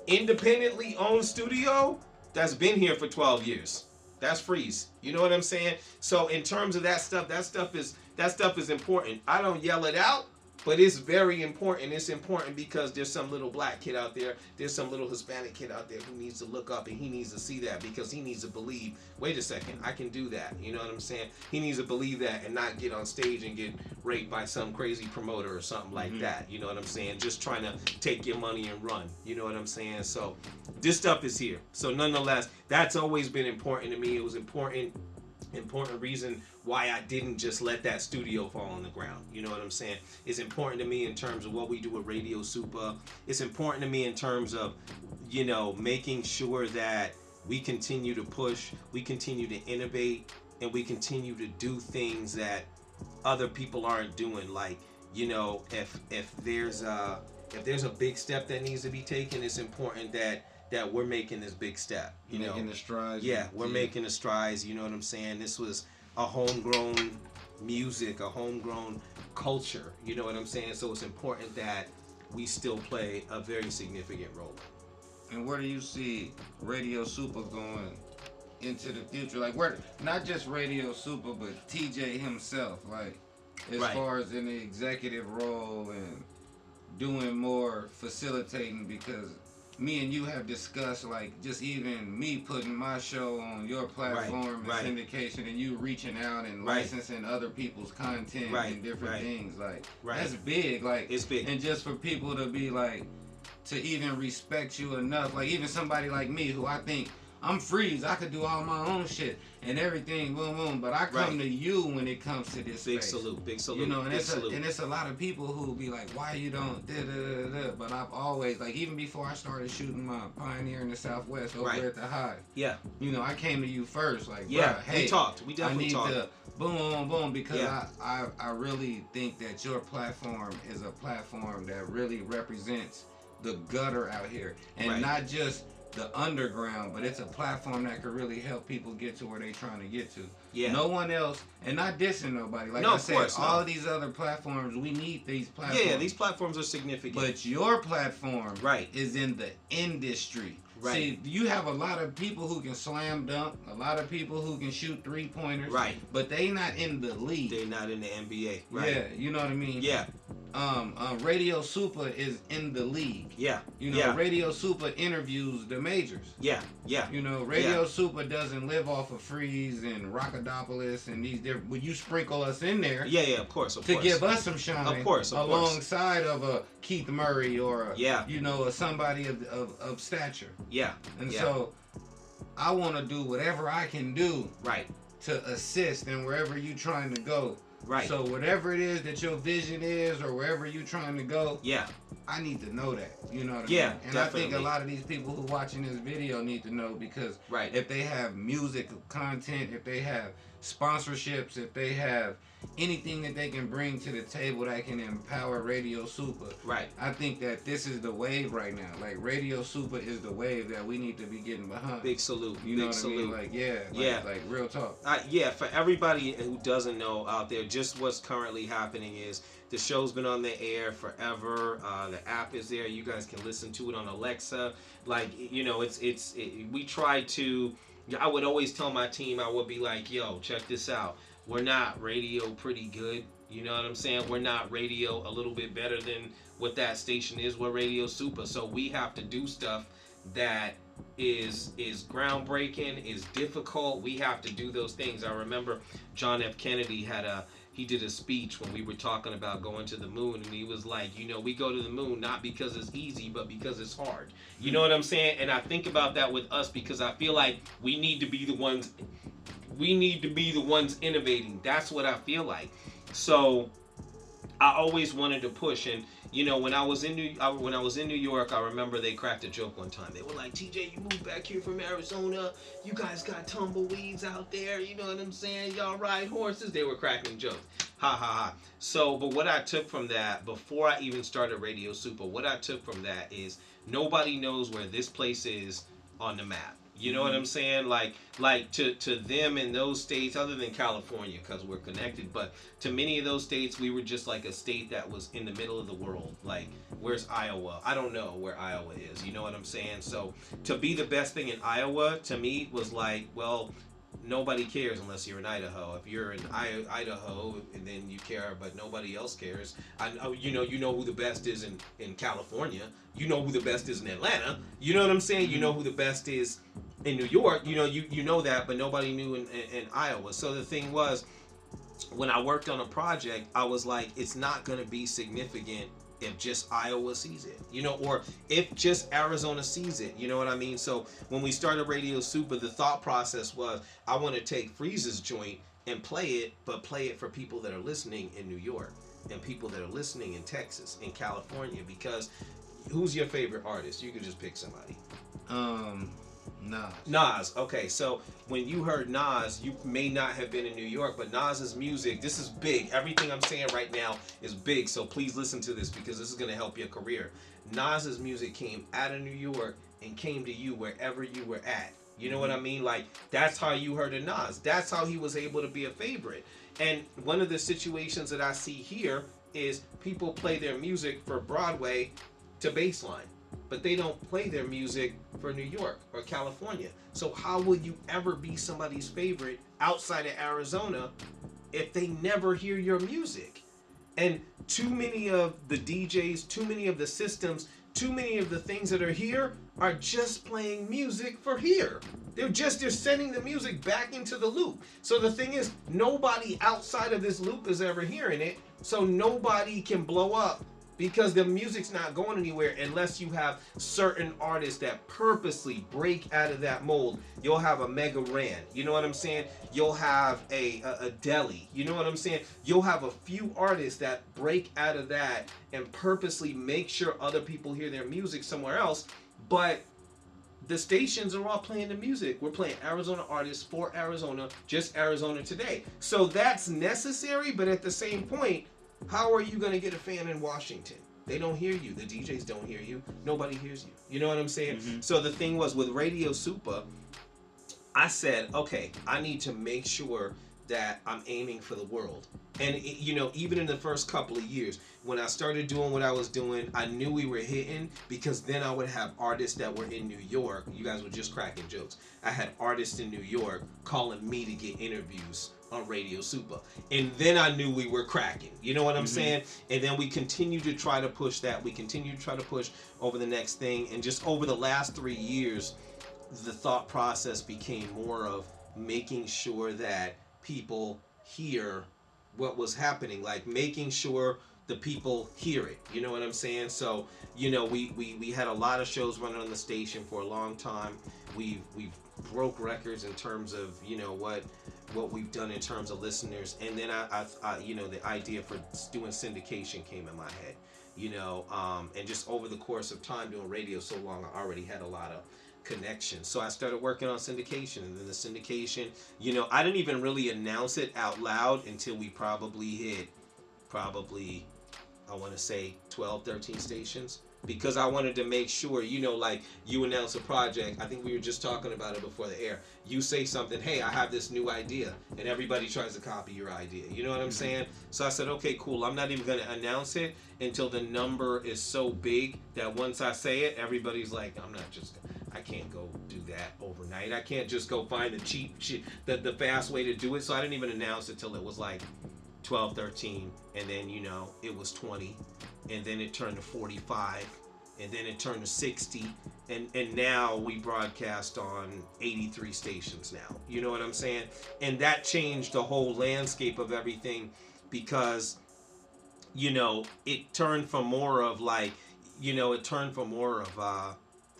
independently owned studio that's been here for 12 years. That's FREEZ. You know what I'm saying? So in terms of that stuff is important. I don't yell it out, But it's very important. It's important because there's some little black kid out there, there's some little Hispanic kid out there who needs to look up, and he needs to see that, because he needs to believe, wait a second, I can do that. You know what I'm saying? He needs to believe that and not get on stage and get raped by some crazy promoter or something like that. You know what I'm saying? Just trying to take your money and run. You know what I'm saying? So this stuff is here. So nonetheless, that's always been important to me. It was important reason why I didn't just let that studio fall on the ground. You know what I'm saying? It's important to me in terms of what we do with Radio Supa. It's important to me in terms of, you know, making sure that we continue to push, we continue to innovate, and we continue to do things that other people aren't doing. Like, you know, if there's a big step that needs to be taken, it's important that we're making this big step. You know, making the strides. Yeah, we're making the strides. You know what I'm saying? This was a homegrown music, a homegrown culture. You know what I'm saying? So it's important that we still play a very significant role. And where do you see Radio Supa going into the future? Like, where, not just Radio Supa, but TJ himself, like, as far as in the executive role and doing more facilitating, because me and you have discussed, like, just even me putting my show on your platform and syndication, and you reaching out and licensing other people's content and different things, like, that's big. Like, it's big. And just for people to be like, to even respect you enough, like even somebody like me who I think I'm FREEZ, I could do all my own shit and everything, boom, boom. But I come to you when it comes to this big space. salute, big salute. You know, and big it's a lot of people who be like, why you don't da da da da. But I've always, like, even before I started shooting my Pioneer in the Southwest over at the Hive. Yeah. You know, I came to you first, like, yeah, hey, we talked. We definitely talked. I need to boom, boom, boom, because I really think that your platform is a platform that really represents the gutter out here, and not just the underground, but it's a platform that could really help people get to where they're trying to get to. Yeah. No one else, and not dissing nobody. Like I said, all of these other platforms, we need these platforms. Yeah, these platforms are significant. But your platform is in the industry. Right. See, you have a lot of people who can slam dunk, a lot of people who can shoot 3-pointers. Right. But they not in the league. They not in the NBA. Right. Yeah, you know what I mean? Yeah. Radio Supa is in the league. Yeah. You know, Radio Supa interviews the majors. Yeah. Yeah. You know, Radio Supa doesn't live off of FREEZ and Rockadopolis and these different. Would you sprinkle us in there? Yeah, yeah, of course, to give us some shine. Of course, alongside of a Keith Murray or you know, somebody of stature. Yeah. And so I want to do whatever I can do. Right. To assist in wherever you're trying to go. Right. So whatever it is that your vision is, or wherever you're trying to go, I need to know that. You know what I mean? And definitely. I think a lot of these people who watching this video need to know, because if they have music content, if they have sponsorships, if they have anything that they can bring to the table that can empower Radio Supa, I think that this is the wave right now. Like, Radio Supa is the wave that we need to be getting behind. Big salute. You know what I mean? Like, like real talk. For everybody who doesn't know out there, just what's currently happening is the show's been on the air forever. The app is there. You guys can listen to it on Alexa. Like, you know, we try to. I would always tell my team, I would be like, yo, check this out. We're not radio pretty good. You know what I'm saying? We're not radio a little bit better than what that station is. We're Radio Supa. So we have to do stuff that is groundbreaking, is difficult. We have to do those things. I remember John F. Kennedy he did a speech when we were talking about going to the moon, and he was like, you know, we go to the moon not because it's easy, but because it's hard. You know what I'm saying? And I think about that with us, because I feel like we need to be the ones innovating. That's what I feel like. So I always wanted to push. And you know, when I was in New York, I remember they cracked a joke one time. They were like, TJ, you moved back here from Arizona. You guys got tumbleweeds out there. You know what I'm saying? Y'all ride horses. They were cracking jokes. Ha ha ha. So, but what I took from that, before I even started Radio Supa, what I took from that is nobody knows where this place is on the map. You know what I'm saying? Like to them in those states, other than California, because we're connected, but to many of those states, we were just like a state that was in the middle of the world. Like, where's Iowa? I don't know where Iowa is. You know what I'm saying? So to be the best thing in Iowa, to me, was like, well, nobody cares unless you're in Idaho. If you're in Idaho, and then you care, but nobody else cares. I know, you know who the best is in California. You know who the best is in Atlanta. You know what I'm saying? You know who the best is in New York. You know that, but nobody knew in Iowa. So the thing was, when I worked on a project, I was like, it's not going to be significant if just Iowa sees it, or if just Arizona sees it, you know what I mean? So when we started Radio Super, the thought process was, I want to take FREEZ's joint and play it, but play it for people that are listening in New York and people that are listening in Texas, in California, because who's your favorite artist? You could just pick somebody. Nas. Okay, so when you heard Nas, you may not have been in New York, but Nas's music, this is big. Everything I'm saying right now is big, so please listen to this because this is going to help your career. Nas's music came out of New York and came to you wherever you were at. You know what I mean? Like, that's how you heard of Nas. That's how he was able to be a favorite. And one of the situations that I see here is people play their music for Broadway to baseline, but they don't play their music for New York or California. So how will you ever be somebody's favorite outside of Arizona if they never hear your music? And too many of the DJs, too many of the systems, too many of the things that are here are just playing music for here. They're sending the music back into the loop. So the thing is, nobody outside of this loop is ever hearing it. So nobody can blow up, because the music's not going anywhere unless you have certain artists that purposely break out of that mold. You'll have a Mega Ran, you know what I'm saying? You'll have a Deli, you know what I'm saying? You'll have a few artists that break out of that and purposely make sure other people hear their music somewhere else. But the stations are all playing the music. We're playing Arizona artists for Arizona, just Arizona today. So that's necessary, but at the same point, how are you going to get a fan in Washington? They don't hear you. The DJs don't hear you. Nobody hears you. You know what I'm saying? Mm-hmm. So the thing was, with Radio Super, I said, okay, I need to make sure that I'm aiming for the world. And, even in the first couple of years, when I started doing what I was doing, I knew we were hitting, because then I would have artists that were in New York. You guys were just cracking jokes. I had artists in New York calling me to get interviews on Radio Super. And then I knew we were cracking. You know what I'm saying? And then we continue to try to push that. We continue to try to push over the next thing. And just over the last 3 years, the thought process became more of making sure that people hear what was happening, like making sure the people hear it. You know what I'm saying? So, we had a lot of shows running on the station for a long time. We've broke records in terms of, what we've done in terms of listeners. And then I the idea for doing syndication came in my head, and just over the course of time doing radio so long, I already had a lot of connections. So I started working on syndication, and then the syndication, I didn't even really announce it out loud until we probably hit, I want to say 12, 13 stations. Because I wanted to make sure, like you announce a project. I think we were just talking about it before the air. You say something, hey, I have this new idea, and everybody tries to copy your idea. You know what I'm saying? So I said, okay, cool. I'm not even going to announce it until the number is so big that once I say it, everybody's like, I can't go do that overnight. I can't just go find the cheap shit, the fast way to do it. So I didn't even announce it till it was like 12, 13, and then, it was 20. And then it turned to 45, and then it turned to 60, and now we broadcast on 83 stations now. You know what I'm saying? And that changed the whole landscape of everything, because, it turned from more of the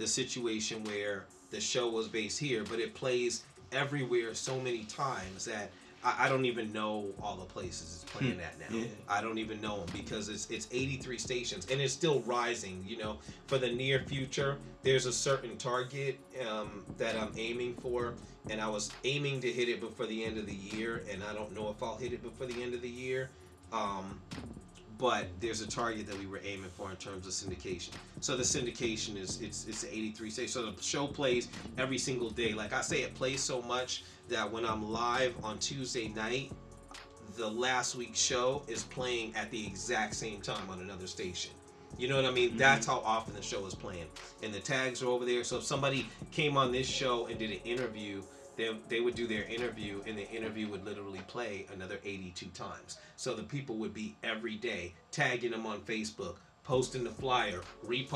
situation where the show was based here, but it plays everywhere so many times that I don't even know all the places it's playing at now. Yeah. I don't even know them, because it's 83 stations, and it's still rising. For the near future, there's a certain target that I'm aiming for, and I was aiming to hit it before the end of the year, and I don't know if I'll hit it before the end of the year. But there's a target that we were aiming for in terms of syndication. So the syndication it's 83 stations. So the show plays every single day. Like I say, it plays so much that when I'm live on Tuesday night, the last week's show is playing at the exact same time on another station. You know what I mean? Mm-hmm. That's how often the show is playing. And the tags are over there. So if somebody came on this show and did an interview they would do their interview, and the interview would literally play another 82 times. So the people would be every day tagging them on Facebook, posting the flyer,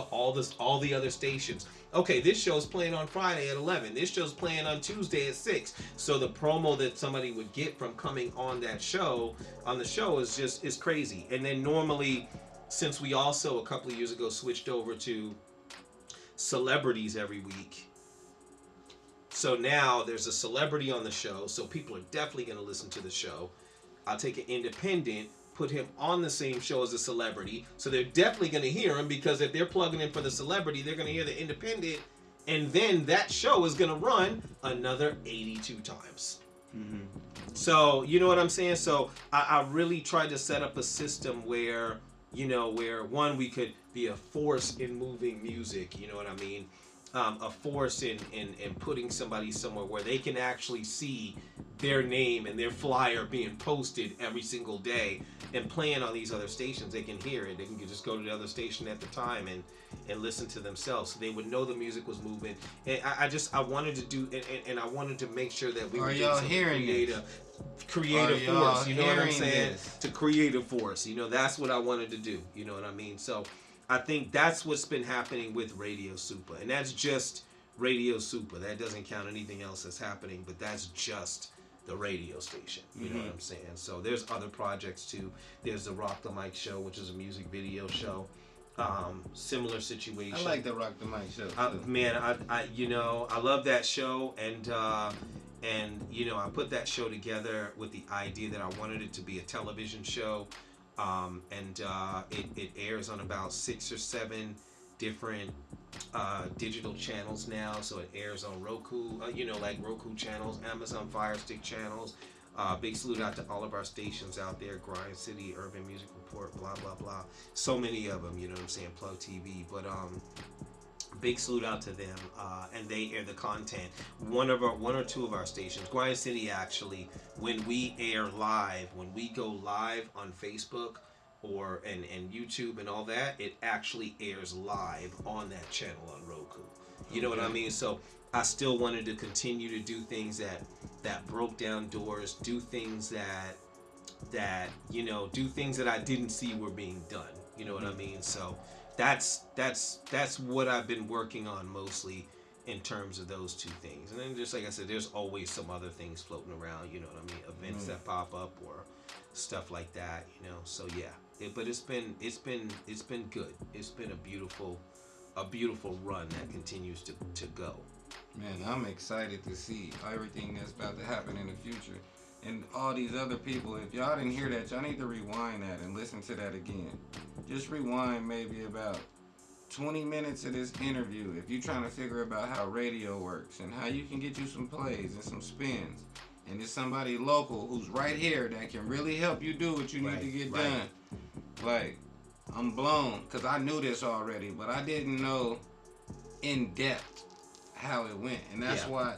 all the other stations. Okay, this show's playing on Friday at 11. This show's playing on Tuesday at 6. So the promo that somebody would get from coming on the show is crazy. And then normally, since we also a couple of years ago switched over to celebrities every week, so now there's a celebrity on the show, so people are definitely going to listen to the show. I'll take an independent, put him on the same show as a celebrity, so they're definitely going to hear him, because if they're plugging in for the celebrity, they're going to hear the independent, and then that show is going to run another 82 times. Mm-hmm. So, you know what I'm saying? So I really tried to set up a system where, where one, we could be a force in moving music, you know what I mean? A force in putting somebody somewhere where they can actually see their name and their flyer being posted every single day and playing on these other stations. They can hear it. They can just go to the other station at the time and listen to themselves, so they would know the music was moving. And I wanted to do, and I wanted to make sure that we were doing some creative force, you know what I'm saying? To create a force, that's what I wanted to do, you know what I mean? So I think that's what's been happening with Radio Supa, and that's just Radio Supa. That doesn't count anything else that's happening, but that's just the radio station. You know what I'm saying? So there's other projects too. There's the Rock the Mic show, which is a music video show. Similar situation. I like the Rock the Mic show. I love that show, and I put that show together with the idea that I wanted it to be a television show. It airs on about 6 or 7 different digital channels now. So it airs on Roku, like Roku channels, Amazon Fire Stick channels. Big salute out to all of our stations out there: Grind City, Urban Music Report, blah blah blah. So many of them, you know what I'm saying? Plug TV, but big salute out to them, and they air the content. One or two of our stations, Grind City, actually, when we air live, when we go live on Facebook and YouTube and all that, it actually airs live on that channel on Roku. You know what I mean? So I still wanted to continue to do things that broke down doors, do things that do things that I didn't see were being done. You know what I mean? So that's what I've been working on mostly in terms of those two things. And then, just like I said, there's always some other things floating around, you know what I mean? Events that pop up or stuff like that, So yeah, but it's been good. It's been a beautiful run that continues to go. Man, I'm excited to see everything that's about to happen in the future. And all these other people, if y'all didn't hear that, y'all need to rewind that and listen to that again. Just rewind maybe about 20 minutes of this interview if you're trying to figure about how radio works and how you can get you some plays and some spins. And it's somebody local who's right here that can really help you do what you need to get done. Like, I'm blown, because I knew this already, but I didn't know in depth how it went. And that's why,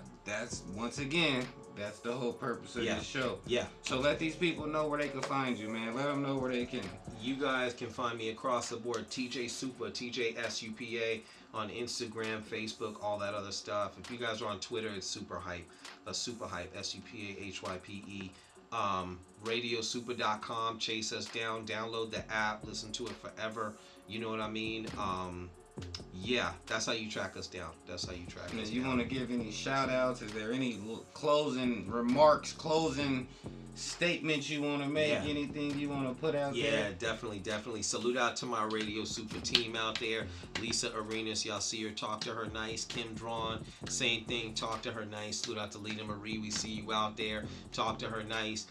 once again, that's the whole purpose of this show. Yeah. So let these people know where they can find you, man. Let them know where they can. You guys can find me across the board, TJSUPA, TJSUPA, on Instagram, Facebook, all that other stuff. If you guys are on Twitter, it's Super Hype, Super Hype, SUPAHYPE. RadioSupa.com. Chase us down. Download the app. Listen to it forever. You know what I mean? Yeah, that's how you track us down. That's how you track us down. You want to give any shout outs? Is there any closing remarks, closing statements you want to make? Anything you want to put out there? Yeah, definitely. Salute out to my Radio Supa team out there. Lisa Arenas, y'all see her, talk to her nice. Kim Drawn, same thing, talk to her nice. Salute out to Lita Marie, we see you out there, talk to her nice.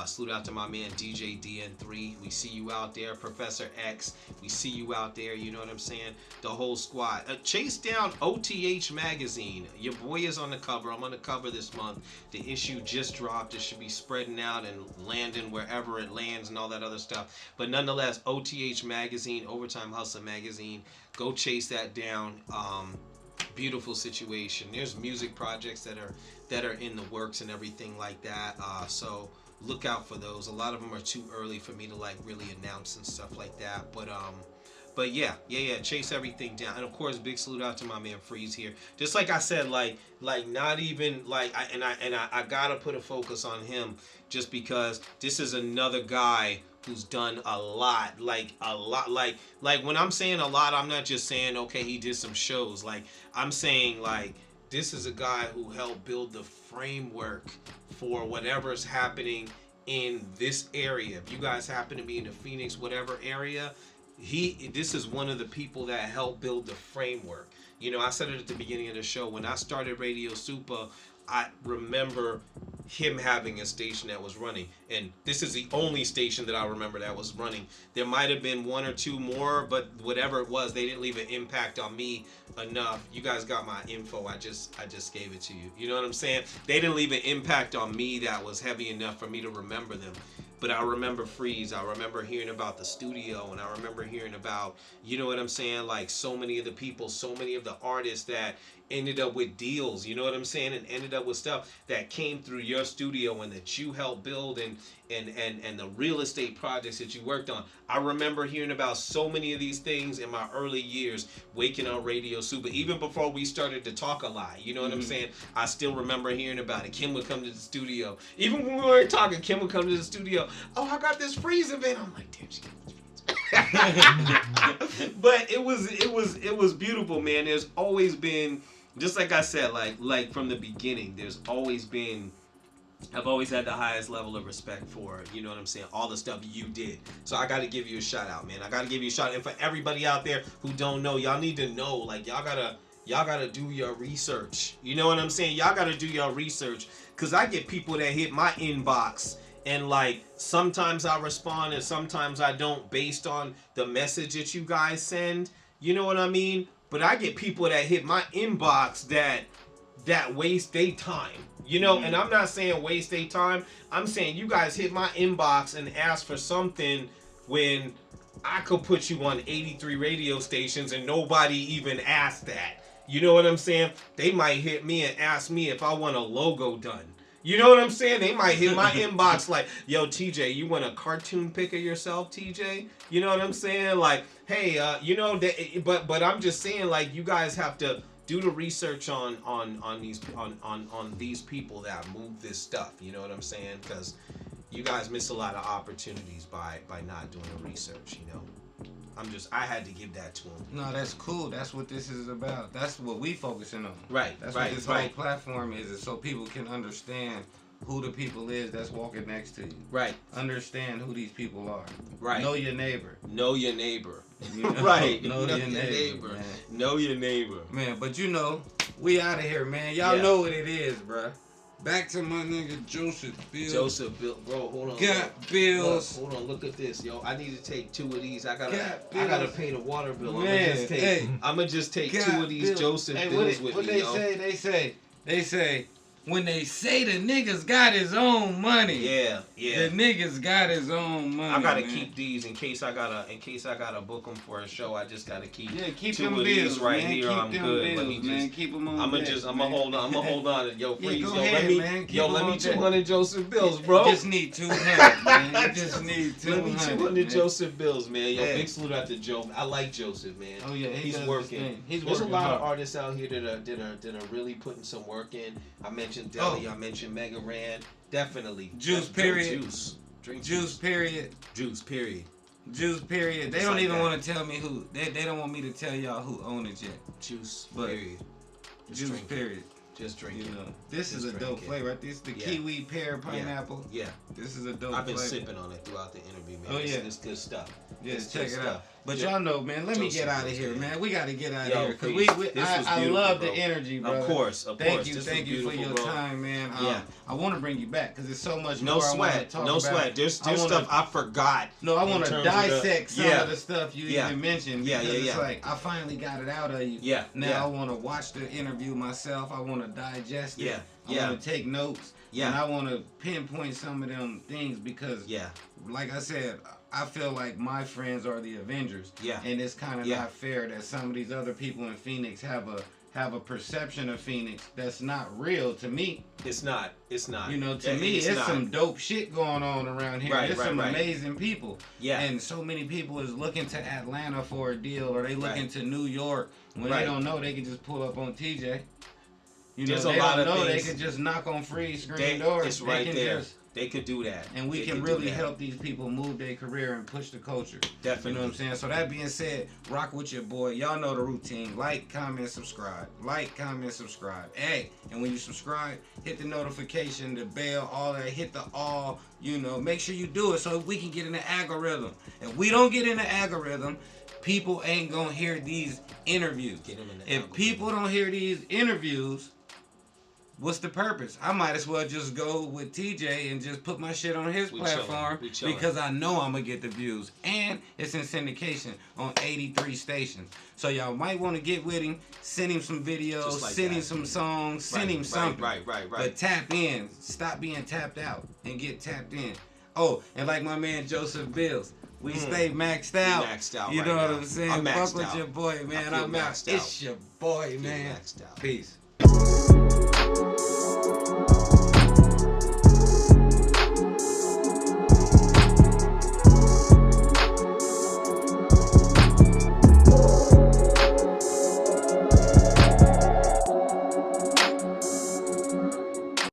Salute out to my man DJ DN3. We see you out there. Professor X. We see you out there. You know what I'm saying? The whole squad. Chase down OTH magazine. Your boy is on the cover. I'm on the cover this month. The issue just dropped. It should be spreading out and landing wherever it lands and all that other stuff. But nonetheless, OTH magazine, Overtime Hustle magazine. Go chase that down. Beautiful situation. There's music projects that are in the works and everything like that. So look out for those. A lot of them are too early for me to like really announce and stuff like that. But yeah, chase everything down. And of course, big salute out to my man FREEZ here. Just like I said, like not even like I gotta put a focus on him just because this is another guy who's done a lot. Like when I'm saying a lot, I'm not just saying okay, he did some shows. Like I'm saying like this is a guy who helped build the framework for whatever's happening in this area. If you guys happen to be in the Phoenix whatever area, this is one of the people that helped build the framework. You know, I said it at the beginning of the show. When I started Radio Supa, I remember him having a station that was running, and this is the only station that I remember that was running. There might have been one or two more, but whatever it was, they didn't leave an impact on me enough. You guys got my info. I just gave it to you. You know what I'm saying? They didn't leave an impact on me that was heavy enough for me to remember them. But I remember FREEZ. I remember hearing about the studio, and I remember hearing about, you know what I'm saying, like so many of the people, so many of the artists that ended up with deals, you know what I'm saying, and ended up with stuff that came through your studio and that you helped build, and the real estate projects that you worked on. I remember hearing about so many of these things in my early years waking on Radio Supa, even before we started to talk a lot. You know what I'm saying? I still remember hearing about it. Kim would come to the studio. Even when we weren't talking, Kim would come to the studio. Oh, I got this FREEZ event. I'm like, damn, she got this FREEZ. But it was beautiful, man. There's always been, just like I said, like from the beginning, there's always been, I've always had the highest level of respect for, you know what I'm saying, all the stuff you did. So I got to give you a shout out, man. I got to give you a shout out. And for everybody out there who don't know, y'all need to know, like y'all gotta do your research. You know what I'm saying? Y'all gotta do your research, because I get people that hit my inbox, and like sometimes I respond and sometimes I don't, based on the message that you guys send. You know what I mean? But I get people that hit my inbox that waste their time. You know, and I'm not saying waste their time. I'm saying you guys hit my inbox and ask for something when I could put you on 83 radio stations and nobody even asked that. You know what I'm saying? They might hit me and ask me if I want a logo done. You know what I'm saying? They might hit my inbox like, yo, TJ, you want a cartoon pic of yourself, TJ? You know what I'm saying? Like, hey, you know, but I'm just saying, like, you guys have to do the research on these people that move this stuff. You know what I'm saying? Because you guys miss a lot of opportunities by not doing the research. You know, I had to give that to them. No, that's cool. That's what this is about. That's what we focusing on. Right. That's what this whole platform is so people can understand who the people is that's walking next to you. Right. Understand who these people are. Right. Know your neighbor. Know your neighbor. You know? Right. Know your neighbor. Man. Know your neighbor. Man, but you know, we out of here, man. Y'all know what it is, bruh. Back to my nigga Joseph Bills. Joseph Bills, bro. Hold on. Got bills. Hold on. Look at this, yo. I need to take 2 of these. I gotta pay the water bill. Man, I'ma just take 2 of these Joseph Bills with me, what they say when they say the niggas got his own money. Yeah. The niggas got his own money. I gotta keep these in case I gotta book them for a show. I just gotta keep 2 them of these bills right man. here. Keep I'm them good. Bills, man. Keep them on. I'ma hold on. Yo, FREEZ. Go ahead, man. Let me 200 Joseph Bills, bro. You just need 200, man. You just need 200. Let me 200 Joseph Bills, man. Yo, big salute out to Joe. I like Joseph, man. Oh yeah, he's working. There's a lot of artists out here that are really putting some work in. I mentioned Deli. I mentioned Mega Ran. Definitely. Juice period. Drink juice period. Juice period. Juice period. They don't even want to tell me who. They don't want me to tell y'all who own it yet. Juice period. Juice period. Just drink it. This is a dope flavor. This is the Kiwi, Pear, pineapple. Yeah. This is a dope flavor. I've been sipping on it throughout the interview, man. Oh yeah. It's good stuff. Yeah, check it out. But y'all know, man, let me get out of here, man. We got to get out of here. Because I love the energy, bro. Of course. Thank you for your time, man. I want to bring you back because there's so much more I want to talk about. No sweat. There's stuff I forgot. No, I want to dissect some of the stuff you even mentioned. Yeah. It's like, I finally got it out of you. Yeah. Now I want to watch the interview myself. I want to digest it. I want to take notes. Yeah. And I want to pinpoint some of them things because, like I said, I feel like my friends are the Avengers. Yeah. And it's kind of not fair that some of these other people in Phoenix have have a perception of Phoenix that's not real to me. It's not. You know, to me, it's some dope shit going on around here. There's some amazing people. Yeah. And so many people is looking to Atlanta for a deal, or they looking to New York. When they don't know, they can just pull up on TJ. You know, There's they a lot don't of know things. They could just knock on FREEZ screen doors. It's right there. They could do that. And we can really help these people move their career and push the culture. Definitely. You know what I'm saying? So that being said, rock with your boy. Y'all know the routine. Like, comment, subscribe. Like, comment, subscribe. Hey, and when you subscribe, hit the notification, the bell, all that. Hit the all, you know. Make sure you do it so we can get in the algorithm. If we don't get in the algorithm, people ain't going to hear these interviews. If people don't hear these interviews, what's the purpose? I might as well just go with TJ and just put my shit on his platform because I know I'm going to get the views. And it's in syndication on 83 stations. So y'all might want to get with him, send him some videos, send him some songs, send him something. Right. But tap in. Stop being tapped out and get tapped in. Oh, and like my man Joseph Bills, we stay maxed out. Maxed out. You know what I'm saying? Fuck with your boy, man. I'm out. Maxed out. It's your boy, man. Maxed out. Peace.